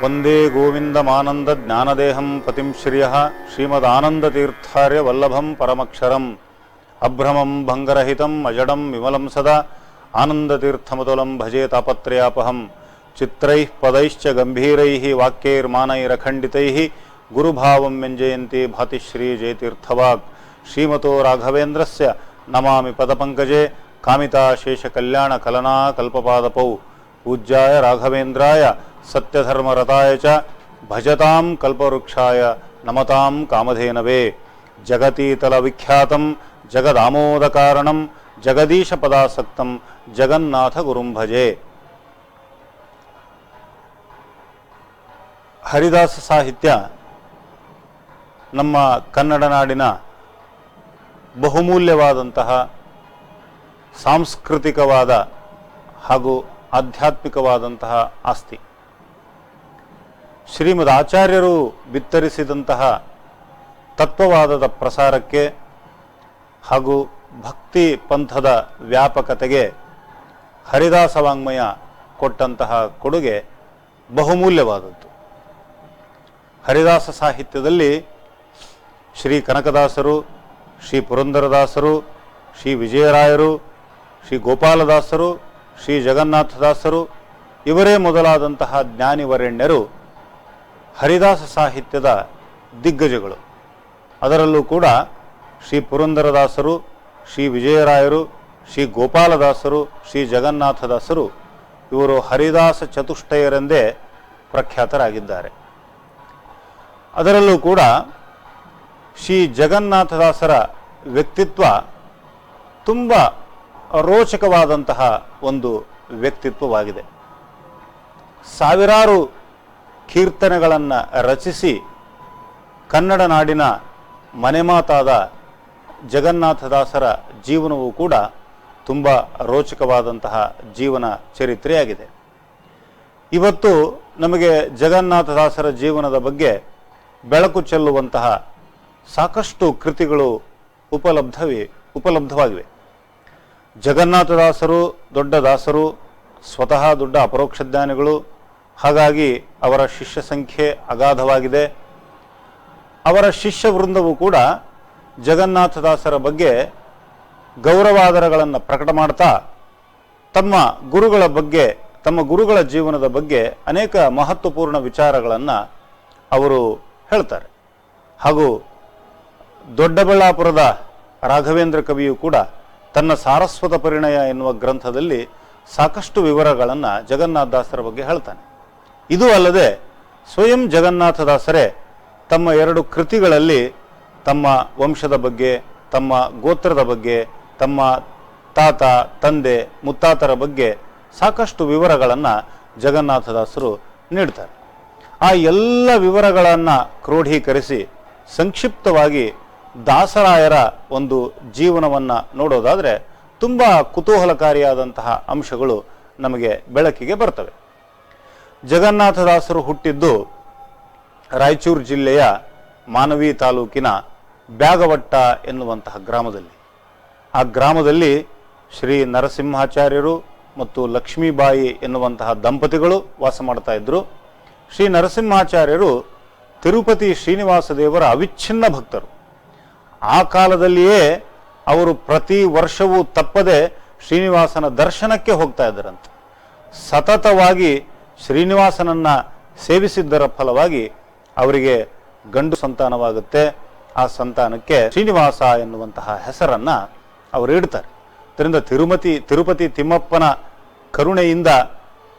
ವಂದೇ ಗೋವಿಂದಮಾನಂದ ಜ್ಞಾನದೇಹಂ ಪತಿಂ ಶ್ರಿಯಃ ಶ್ರೀಮದಾನಂದತೀರ್ಥಾರ್ಯ ವಲ್ಲಭಂ ಪರಮಕ್ಷರಂ ಅಭ್ರಮಂ ಭಂಗರಹಿತಂ ಅಜಡಂ ವಿಮಲಂ ಸದಾ ಆನಂದತೀರ್ಥಮತುಲಂ ಭಜೆ ತಾಪತ್ರಯಾಪಹಂ ಚಿತ್ರೈಃ ಪದೈಶ್ಚ ಗಂಭೀರೈಃ ವಾಕ್ಯೈರ್ಮಾನೈರಖಂಡಿತೈಃ ಗುರುಭಾವಂ ವ್ಯಂಜಯಂತಿ ಭಾತಿಶ್ರೀ ಜಯತೀರ್ಥವಾಗ್ ಶ್ರೀಮತೋ ರಾಘವೇಂದ್ರಸ್ಯ ನಮಾಮಿ ಪದಪಂಕಜೆ ಕಾಮಿತಾಶೇಷಕಲ್ಯಾಣ ಕಲನಾ ಕಲ್ಪಪಾದಪೌ ಪೂಜ್ಯಾಯ ರಾಘವೇಂದ್ರಾಯ ಸತ್ಯಧರ್ಮರತಾಯ ಚ ಭಜತಾಂ ಕಲ್ಪವೃಕ್ಷಾಯ ನಮತಾಂ ಕಾಮಧೇನವೇ ಜಗತೀತಲ ವಿಖ್ಯಾತಂ ಜಗದಾಮೋದಕಾರಣಂ ಜಗದೀಶ ಪದಾಸಕ್ತಂ ಜಗನ್ನಾಥ ಗುರುಂ ಭಜೆ. ಹರಿದಾಸ ಸಾಹಿತ್ಯ ನಮ್ಮ ಕನ್ನಡ ನಾಡಿನ ಬಹುಮೂಲ್ಯವಾದಂತಹ ಸಾಂಸ್ಕೃತಿಕವಾದ ಹಾಗೂ ಆಧ್ಯಾತ್ಮಿಕವಾದಂತಹ ಆಸ್ತಿ. ಶ್ರೀಮದ್ ಆಚಾರ್ಯರು ಬಿತ್ತರಿಸಿದಂತಹ ತತ್ವವಾದದ ಪ್ರಸಾರಕ್ಕೆ ಹಾಗೂ ಭಕ್ತಿ ಪಂಥದ ವ್ಯಾಪಕತೆಗೆ ಹರಿದಾಸ ವಾಂಗ್ಮಯ ಕೊಟ್ಟಂತಹ ಕೊಡುಗೆ ಬಹುಮೂಲ್ಯವಾದದ್ದು. ಹರಿದಾಸ ಸಾಹಿತ್ಯದಲ್ಲಿ ಶ್ರೀ ಕನಕದಾಸರು, ಶ್ರೀ ಪುರಂದರದಾಸರು, ಶ್ರೀ ವಿಜಯರಾಯರು, ಶ್ರೀ ಗೋಪಾಲದಾಸರು, ಶ್ರೀ ಜಗನ್ನಾಥದಾಸರು ಇವರೇ ಮೊದಲಾದಂತಹ ಜ್ಞಾನಿವರೆಣ್ಯರು ಹರಿದಾಸ ಸಾಹಿತ್ಯದ ದಿಗ್ಗಜಗಳು. ಅದರಲ್ಲೂ ಕೂಡ ಶ್ರೀ ಪುರಂದರದಾಸರು, ಶ್ರೀ ವಿಜಯರಾಯರು, ಶ್ರೀ ಗೋಪಾಲದಾಸರು, ಶ್ರೀ ಜಗನ್ನಾಥದಾಸರು ಇವರು ಹರಿದಾಸ ಚತುಷ್ಟಯರೆಂದೇ ಪ್ರಖ್ಯಾತರಾಗಿದ್ದಾರೆ. ಅದರಲ್ಲೂ ಕೂಡ ಶ್ರೀ ಜಗನ್ನಾಥದಾಸರ ವ್ಯಕ್ತಿತ್ವ ತುಂಬ ರೋಚಕವಾದಂತಹ ಒಂದು ವ್ಯಕ್ತಿತ್ವವಾಗಿದೆ. ಸಾವಿರಾರು ಕೀರ್ತನೆಗಳನ್ನು ರಚಿಸಿ ಕನ್ನಡ ನಾಡಿನ ಮನೆಮಾತಾದ ಜಗನ್ನಾಥದಾಸರ ಜೀವನವೂ ಕೂಡ ತುಂಬ ರೋಚಕವಾದಂತಹ ಜೀವನ ಚರಿತ್ರೆಯಾಗಿದೆ. ಇವತ್ತು ನಮಗೆ ಜಗನ್ನಾಥದಾಸರ ಜೀವನದ ಬಗ್ಗೆ ಬೆಳಕು ಚೆಲ್ಲುವಂತಹ ಸಾಕಷ್ಟು ಕೃತಿಗಳು ಉಪಲಬ್ಧವಾಗಿವೆ. ಜಗನ್ನಾಥದಾಸರು ದೊಡ್ಡ ದಾಸರು, ಸ್ವತಃ ದೊಡ್ಡ ಅಪರೋಕ್ಷ ಜ್ಞಾನಿಗಳು. ಹಾಗಾಗಿ ಅವರ ಶಿಷ್ಯ ಸಂಖ್ಯೆ ಅಗಾಧವಾಗಿದೆ. ಅವರ ಶಿಷ್ಯ ವೃಂದವು ಕೂಡ ಜಗನ್ನಾಥದಾಸರ ಬಗ್ಗೆ ಗೌರವಾದರಗಳನ್ನು ಪ್ರಕಟ ಮಾಡ್ತಾ ತಮ್ಮ ಗುರುಗಳ ಬಗ್ಗೆ, ತಮ್ಮ ಗುರುಗಳ ಜೀವನದ ಬಗ್ಗೆ ಅನೇಕ ಮಹತ್ವಪೂರ್ಣ ವಿಚಾರಗಳನ್ನು ಅವರು ಹೇಳ್ತಾರೆ. ಹಾಗೂ ದೊಡ್ಡಬಳ್ಳಾಪುರದ ರಾಘವೇಂದ್ರ ಕವಿಯು ಕೂಡ ತನ್ನ ಸಾರಸ್ವತ ಪರಿಣಯ ಎನ್ನುವ ಗ್ರಂಥದಲ್ಲಿ ಸಾಕಷ್ಟು ವಿವರಗಳನ್ನು ಜಗನ್ನಾಥದಾಸರ ಬಗ್ಗೆ ಹೇಳ್ತಾನೆ. ಇದು ಅಲ್ಲದೆ ಸ್ವಯಂ ಜಗನ್ನಾಥದಾಸರೇ ತಮ್ಮ 2 ಕೃತಿಗಳಲ್ಲಿ ತಮ್ಮ ವಂಶದ ಬಗ್ಗೆ, ತಮ್ಮ ಗೋತ್ರದ ಬಗ್ಗೆ, ತಮ್ಮ ತಾತ, ತಂದೆ, ಮುತ್ತಾತರ ಬಗ್ಗೆ ಸಾಕಷ್ಟು ವಿವರಗಳನ್ನು ಜಗನ್ನಾಥದಾಸರು ನೀಡ್ತಾರೆ. ಆ ಎಲ್ಲ ವಿವರಗಳನ್ನು ಕ್ರೋಢೀಕರಿಸಿ ಸಂಕ್ಷಿಪ್ತವಾಗಿ ದಾಸರಾಯರ ಒಂದು ಜೀವನವನ್ನು ನೋಡೋದಾದರೆ ತುಂಬ ಕುತೂಹಲಕಾರಿಯಾದಂತಹ ಅಂಶಗಳು ನಮಗೆ ಬೆಳಕಿಗೆ ಬರ್ತವೆ. ಜಗನ್ನಾಥದಾಸರು ಹುಟ್ಟಿದ್ದು ರಾಯಚೂರು ಜಿಲ್ಲೆಯ ಮಾನವಿ ತಾಲೂಕಿನ ಬ್ಯಾಗವಟ್ಟ ಎನ್ನುವಂತಹ ಗ್ರಾಮದಲ್ಲಿ. ಆ ಗ್ರಾಮದಲ್ಲಿ ಶ್ರೀ ನರಸಿಂಹಾಚಾರ್ಯರು ಮತ್ತು ಲಕ್ಷ್ಮೀಬಾಯಿ ಎನ್ನುವಂತಹ ದಂಪತಿಗಳು ವಾಸ ಮಾಡ್ತಾ ಇದ್ದರು. ಶ್ರೀ ನರಸಿಂಹಾಚಾರ್ಯರು ತಿರುಪತಿ ಶ್ರೀನಿವಾಸ ದೇವರ ಅವಿಚ್ಛಿನ್ನ ಭಕ್ತರು. ಆ ಕಾಲದಲ್ಲಿಯೇ ಅವರು ಪ್ರತಿ ವರ್ಷವೂ ತಪ್ಪದೆ ಶ್ರೀನಿವಾಸನ ದರ್ಶನಕ್ಕೆ ಹೋಗ್ತಾ ಇದ್ದರಂತೆ. ಸತತವಾಗಿ ಶ್ರೀನಿವಾಸನನ್ನು ಸೇವಿಸಿದ್ದರ ಫಲವಾಗಿ ಅವರಿಗೆ ಗಂಡು ಸಂತಾನವಾಗುತ್ತೆ. ಆ ಸಂತಾನಕ್ಕೆ ಶ್ರೀನಿವಾಸ ಎನ್ನುವಂತಹ ಹೆಸರನ್ನು ಅವರು ಇಡ್ತಾರೆ. ಇದರಿಂದ ತಿರುಪತಿ ತಿಮ್ಮಪ್ಪನ ಕರುಣೆಯಿಂದ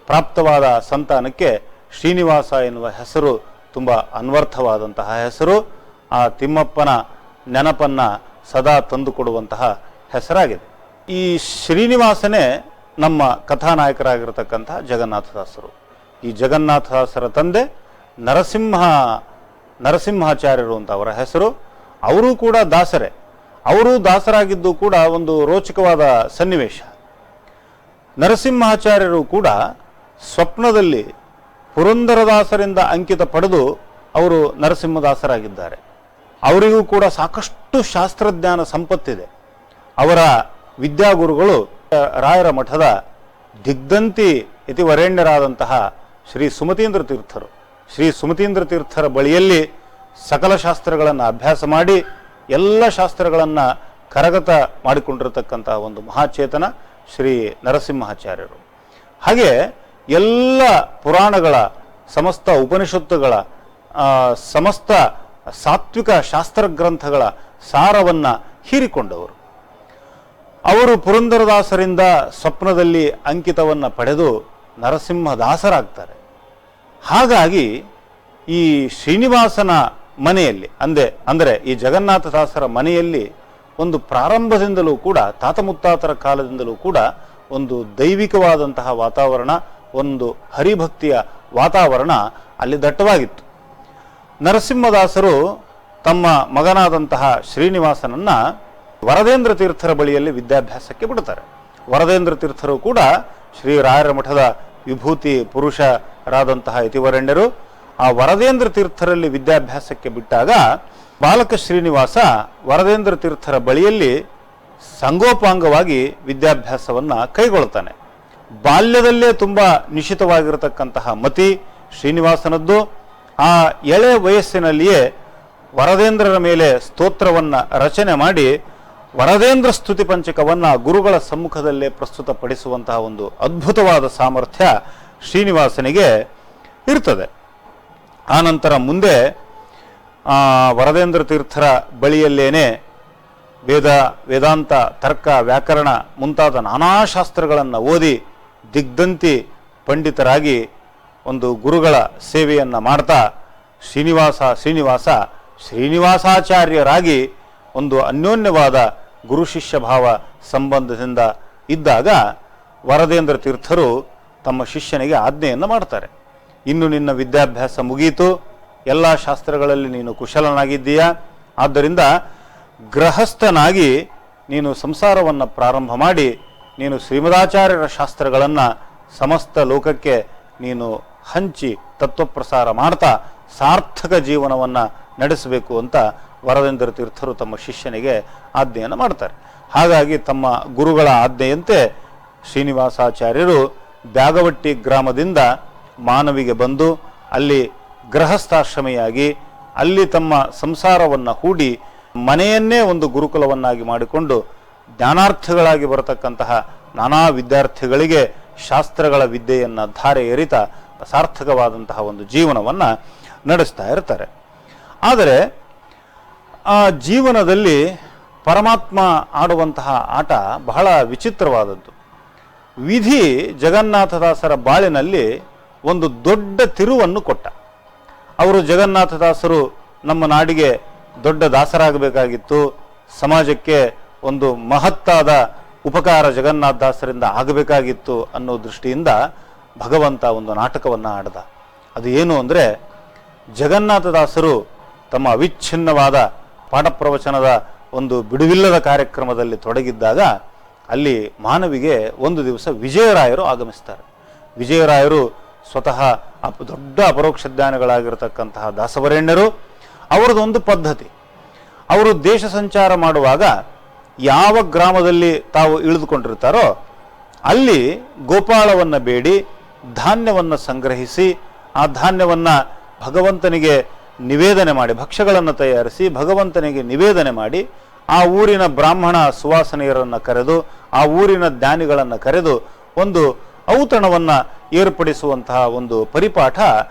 ಪ್ರಾಪ್ತವಾದ ಸಂತಾನಕ್ಕೆ ಶ್ರೀನಿವಾಸ ಎನ್ನುವ ಹೆಸರು ತುಂಬ ಅನ್ವರ್ಥವಾದಂತಹ ಹೆಸರು. ಆ ತಿಮ್ಮಪ್ಪನ ನೆನಪನ್ನು ಸದಾ ತಂದುಕೊಡುವಂತಹ ಹೆಸರಾಗಿದೆ. ಈ ಶ್ರೀನಿವಾಸನೇ ನಮ್ಮ ಕಥಾನಾಯಕರಾಗಿರತಕ್ಕಂತಹ ಜಗನ್ನಾಥದಾಸರು. ಈ ಜಗನ್ನಾಥದಾಸರ ತಂದೆ ನರಸಿಂಹಾಚಾರ್ಯರು ಅಂತ ಅವರ ಹೆಸರು. ಅವರೂ ಕೂಡ ದಾಸರೇ. ಅವರು ದಾಸರಾಗಿದ್ದು ಕೂಡ ಒಂದು ರೋಚಕವಾದ ಸನ್ನಿವೇಶ. ನರಸಿಂಹಾಚಾರ್ಯರು ಕೂಡ ಸ್ವಪ್ನದಲ್ಲಿ ಪುರಂದರದಾಸರಿಂದ ಅಂಕಿತ ಪಡೆದು ಅವರು ನರಸಿಂಹದಾಸರಾಗಿದ್ದಾರೆ. ಅವರಿಗೂ ಕೂಡ ಸಾಕಷ್ಟು ಶಾಸ್ತ್ರಜ್ಞಾನ ಸಂಪತ್ತಿದೆ. ಅವರ ವಿದ್ಯಾಗುರುಗಳು ರಾಯರ ಮಠದ ದಿಗ್ಧಂತಿ ಯತಿವರೇಣ್ಯರಾದಂತಹ ಶ್ರೀ ಸುಮತೀಂದ್ರ ತೀರ್ಥರು. ಶ್ರೀ ಸುಮತೀಂದ್ರ ತೀರ್ಥರ ಬಳಿಯಲ್ಲಿ ಸಕಲ ಶಾಸ್ತ್ರಗಳನ್ನು ಅಭ್ಯಾಸ ಮಾಡಿ ಎಲ್ಲ ಶಾಸ್ತ್ರಗಳನ್ನು ಕರಗತ ಮಾಡಿಕೊಂಡಿರತಕ್ಕಂತಹ ಒಂದು ಮಹಾಚೇತನ ಶ್ರೀ ನರಸಿಂಹಾಚಾರ್ಯರು. ಹಾಗೆ ಎಲ್ಲ ಪುರಾಣಗಳ, ಸಮಸ್ತ ಉಪನಿಷತ್ತುಗಳ, ಸಮಸ್ತ ಸಾತ್ವಿಕ ಶಾಸ್ತ್ರ ಗ್ರಂಥಗಳ ಸಾರವನ್ನು ಹೀರಿಕೊಂಡವರು. ಅವರು ಪುರಂದರದಾಸರಿಂದ ಸ್ವಪ್ನದಲ್ಲಿ ಅಂಕಿತವನ್ನು ಪಡೆದು ನರಸಿಂಹದಾಸರಾಗ್ತಾರೆ. ಹಾಗಾಗಿ ಈ ಶ್ರೀನಿವಾಸನ ಮನೆಯಲ್ಲಿ ಅಂದರೆ ಈ ಜಗನ್ನಾಥದಾಸರ ಮನೆಯಲ್ಲಿ ಒಂದು ಪ್ರಾರಂಭದಿಂದಲೂ ಕೂಡ, ತಾತ ಮುತ್ತಾತರ ಕಾಲದಿಂದಲೂ ಕೂಡ ಒಂದು ದೈವಿಕವಾದಂತಹ ವಾತಾವರಣ, ಒಂದು ಹರಿಭಕ್ತಿಯ ವಾತಾವರಣ ಅಲ್ಲಿ ದಟ್ಟವಾಗಿತ್ತು. ನರಸಿಂಹದಾಸರು ತಮ್ಮ ಮಗನಾದಂತಹ ಶ್ರೀನಿವಾಸನನ್ನ ವರದೇಂದ್ರ ತೀರ್ಥರ ಬಳಿಯಲ್ಲಿ ವಿದ್ಯಾಭ್ಯಾಸಕ್ಕೆ ಬಿಡುತ್ತಾರೆ. ವರದೇಂದ್ರ ತೀರ್ಥರು ಕೂಡ ಶ್ರೀರಾಯರ ಮಠದ ವಿಭೂತಿ ಪುರುಷರಾದಂತಹ ಯತಿವರೆಣ್ಯರು. ಆ ವರದೇಂದ್ರ ತೀರ್ಥರಲ್ಲಿ ವಿದ್ಯಾಭ್ಯಾಸಕ್ಕೆ ಬಿಟ್ಟಾಗ ಬಾಲಕ ಶ್ರೀನಿವಾಸ ವರದೇಂದ್ರ ತೀರ್ಥರ ಬಳಿಯಲ್ಲಿ ಸಂಗೋಪಾಂಗವಾಗಿ ವಿದ್ಯಾಭ್ಯಾಸವನ್ನು ಕೈಗೊಳ್ತಾನೆ. ಬಾಲ್ಯದಲ್ಲೇ ತುಂಬ ನಿಶ್ಚಿತವಾಗಿರತಕ್ಕಂತಹ ಮತಿ ಶ್ರೀನಿವಾಸನದ್ದು. ಆ ಎಳೆ ವಯಸ್ಸಿನಲ್ಲಿಯೇ ವರದೇಂದ್ರರ ಮೇಲೆ ಸ್ತೋತ್ರವನ್ನು ರಚನೆ ಮಾಡಿ ವರದೇಂದ್ರ ಸ್ತುತಿ ಪಂಚಕವನ್ನು ಗುರುಗಳ ಸಮ್ಮುಖದಲ್ಲೇ ಪ್ರಸ್ತುತಪಡಿಸುವಂತಹ ಒಂದು ಅದ್ಭುತವಾದ ಸಾಮರ್ಥ್ಯ ಶ್ರೀನಿವಾಸನಿಗೆ ಇರ್ತದೆ. ಆನಂತರ ಮುಂದೆ ವರದೇಂದ್ರ ತೀರ್ಥರ ಬಳಿಯಲ್ಲೇನೆ ವೇದಾಂತ, ತರ್ಕ, ವ್ಯಾಕರಣ ಮುಂತಾದ ನಾನಾ ಶಾಸ್ತ್ರಗಳನ್ನು ಓದಿ ದಿಗ್ಧಂತಿ ಪಂಡಿತರಾಗಿ ಒಂದು ಗುರುಗಳ ಸೇವೆಯನ್ನು ಮಾಡ್ತಾ ಶ್ರೀನಿವಾಸಾಚಾರ್ಯರಾಗಿ ಒಂದು ಅನ್ಯೋನ್ಯವಾದ ಗುರು ಶಿಷ್ಯ ಭಾವ ಸಂಬಂಧದಿಂದ ಇದ್ದಾಗ ವರದೇಂದ್ರ ತೀರ್ಥರು ತಮ್ಮ ಶಿಷ್ಯನಿಗೆ ಆಜ್ಞೆಯನ್ನು ಮಾಡ್ತಾರೆ. ಇನ್ನು ನಿನ್ನ ವಿದ್ಯಾಭ್ಯಾಸ ಮುಗಿಯಿತು, ಎಲ್ಲ ಶಾಸ್ತ್ರಗಳಲ್ಲಿ ನೀನು ಕುಶಲನಾಗಿದ್ದೀಯಾ, ಆದ್ದರಿಂದ ಗೃಹಸ್ಥನಾಗಿ ನೀನು ಸಂಸಾರವನ್ನು ಪ್ರಾರಂಭ ಮಾಡಿ ನೀನು ಶ್ರೀಮದಾಚಾರ್ಯರ ಶಾಸ್ತ್ರಗಳನ್ನು ಸಮಸ್ತ ಲೋಕಕ್ಕೆ ನೀನು ಹಂಚಿ ತತ್ವಪ್ರಸಾರ ಮಾಡ್ತಾ ಸಾರ್ಥಕ ಜೀವನವನ್ನು ನಡೆಸಬೇಕು ಅಂತ ವರದೇಂದ್ರ ತೀರ್ಥರು ತಮ್ಮ ಶಿಷ್ಯನಿಗೆ ಆಜ್ಞೆಯನ್ನು ಮಾಡ್ತಾರೆ. ಹಾಗಾಗಿ ತಮ್ಮ ಗುರುಗಳ ಆಜ್ಞೆಯಂತೆ ಶ್ರೀನಿವಾಸಾಚಾರ್ಯರು ಬ್ಯಾಗವಟ್ಟಿ ಗ್ರಾಮದಿಂದ ಮಾನವಿಗೆ ಬಂದು ಅಲ್ಲಿ ಗೃಹಸ್ಥಾಶ್ರಮಿಯಾಗಿ ಅಲ್ಲಿ ತಮ್ಮ ಸಂಸಾರವನ್ನು ಹೂಡಿ ಮನೆಯನ್ನೇ ಒಂದು ಗುರುಕುಲವನ್ನಾಗಿ ಮಾಡಿಕೊಂಡು ಜ್ಞಾನಾರ್ಥಿಗಳಾಗಿ ಬರತಕ್ಕಂತಹ ನಾನಾ ವಿದ್ಯಾರ್ಥಿಗಳಿಗೆ ಶಾಸ್ತ್ರಗಳ ವಿದ್ಯೆಯನ್ನು ಧಾರೆ ಎರಿತ ಸಾರ್ಥಕವಾದಂತಹ ಒಂದು ಜೀವನವನ್ನು ನಡೆಸ್ತಾ ಇರ್ತಾರೆ. ಆದರೆ ಆ ಜೀವನದಲ್ಲಿ ಪರಮಾತ್ಮ ಆಡುವಂತಹ ಆಟ ಬಹಳ ವಿಚಿತ್ರವಾದದ್ದು. ವಿಧಿ ಜಗನ್ನಾಥದಾಸರ ಬಾಳಿನಲ್ಲಿ ಒಂದು ದೊಡ್ಡ ತಿರುವನ್ನು ಕೊಟ್ಟ. ಅವರು ಜಗನ್ನಾಥದಾಸರು ನಮ್ಮ ನಾಡಿಗೆ ದೊಡ್ಡ ದಾಸರಾಗಬೇಕಾಗಿತ್ತು, ಸಮಾಜಕ್ಕೆ ಒಂದು ಮಹತ್ತಾದ ಉಪಕಾರ ಜಗನ್ನಾಥದಾಸರಿಂದ ಆಗಬೇಕಾಗಿತ್ತು ಅನ್ನೋ ದೃಷ್ಟಿಯಿಂದ ಭಗವಂತ ಒಂದು ನಾಟಕವನ್ನು ಆಡ್ದ. ಅದು ಏನು ಅಂದರೆ, ಜಗನ್ನಾಥದಾಸರು ತಮ್ಮ ಅವಿಚ್ಛಿನ್ನವಾದ ಪಾಠ ಪ್ರವಚನದ ಒಂದು ಬಿಡುವಿಲ್ಲದ ಕಾರ್ಯಕ್ರಮದಲ್ಲಿ ತೊಡಗಿದ್ದಾಗ ಅಲ್ಲಿ ಮಾನವಿಗೆ ಒಂದು ದಿವಸ ವಿಜಯರಾಯರು ಆಗಮಿಸ್ತಾರೆ. ವಿಜಯರಾಯರು ಸ್ವತಃ ದೊಡ್ಡ ಅಪರೋಕ್ಷ ಜ್ಞಾನಿಗಳಾಗಿರತಕ್ಕಂತಹ ದಾಸವರೇಣ್ಯರು. ಅವರದೊಂದು ಪದ್ಧತಿ, ಅವರು ದೇಶ ಸಂಚಾರ ಮಾಡುವಾಗ ಯಾವ ಗ್ರಾಮದಲ್ಲಿ ತಾವು ಇಳಿದುಕೊಂಡಿರ್ತಾರೋ ಅಲ್ಲಿ ಗೋಪಾಳವನ್ನು ಬೇಡಿ ಧಾನ್ಯವನ್ನು ಸಂಗ್ರಹಿಸಿ ಆ ಧಾನ್ಯವನ್ನು ಭಗವಂತನಿಗೆ ನಿವೇದನೆ ಮಾಡಿ, ಭಕ್ಷ್ಯಗಳನ್ನು ತಯಾರಿಸಿ ಭಗವಂತನಿಗೆ ನಿವೇದನೆ ಮಾಡಿ ಆ ಊರಿನ ಬ್ರಾಹ್ಮಣ ಸುವಾಸನೆಯರನ್ನು ಕರೆದು ಆ ಊರಿನ ಜ್ಞಾನಿಗಳನ್ನು ಕರೆದು ಒಂದು ಔತಣವನ್ನು ಏರ್ಪಡಿಸುವಂತಹ ಒಂದು ಪರಿಪಾಠ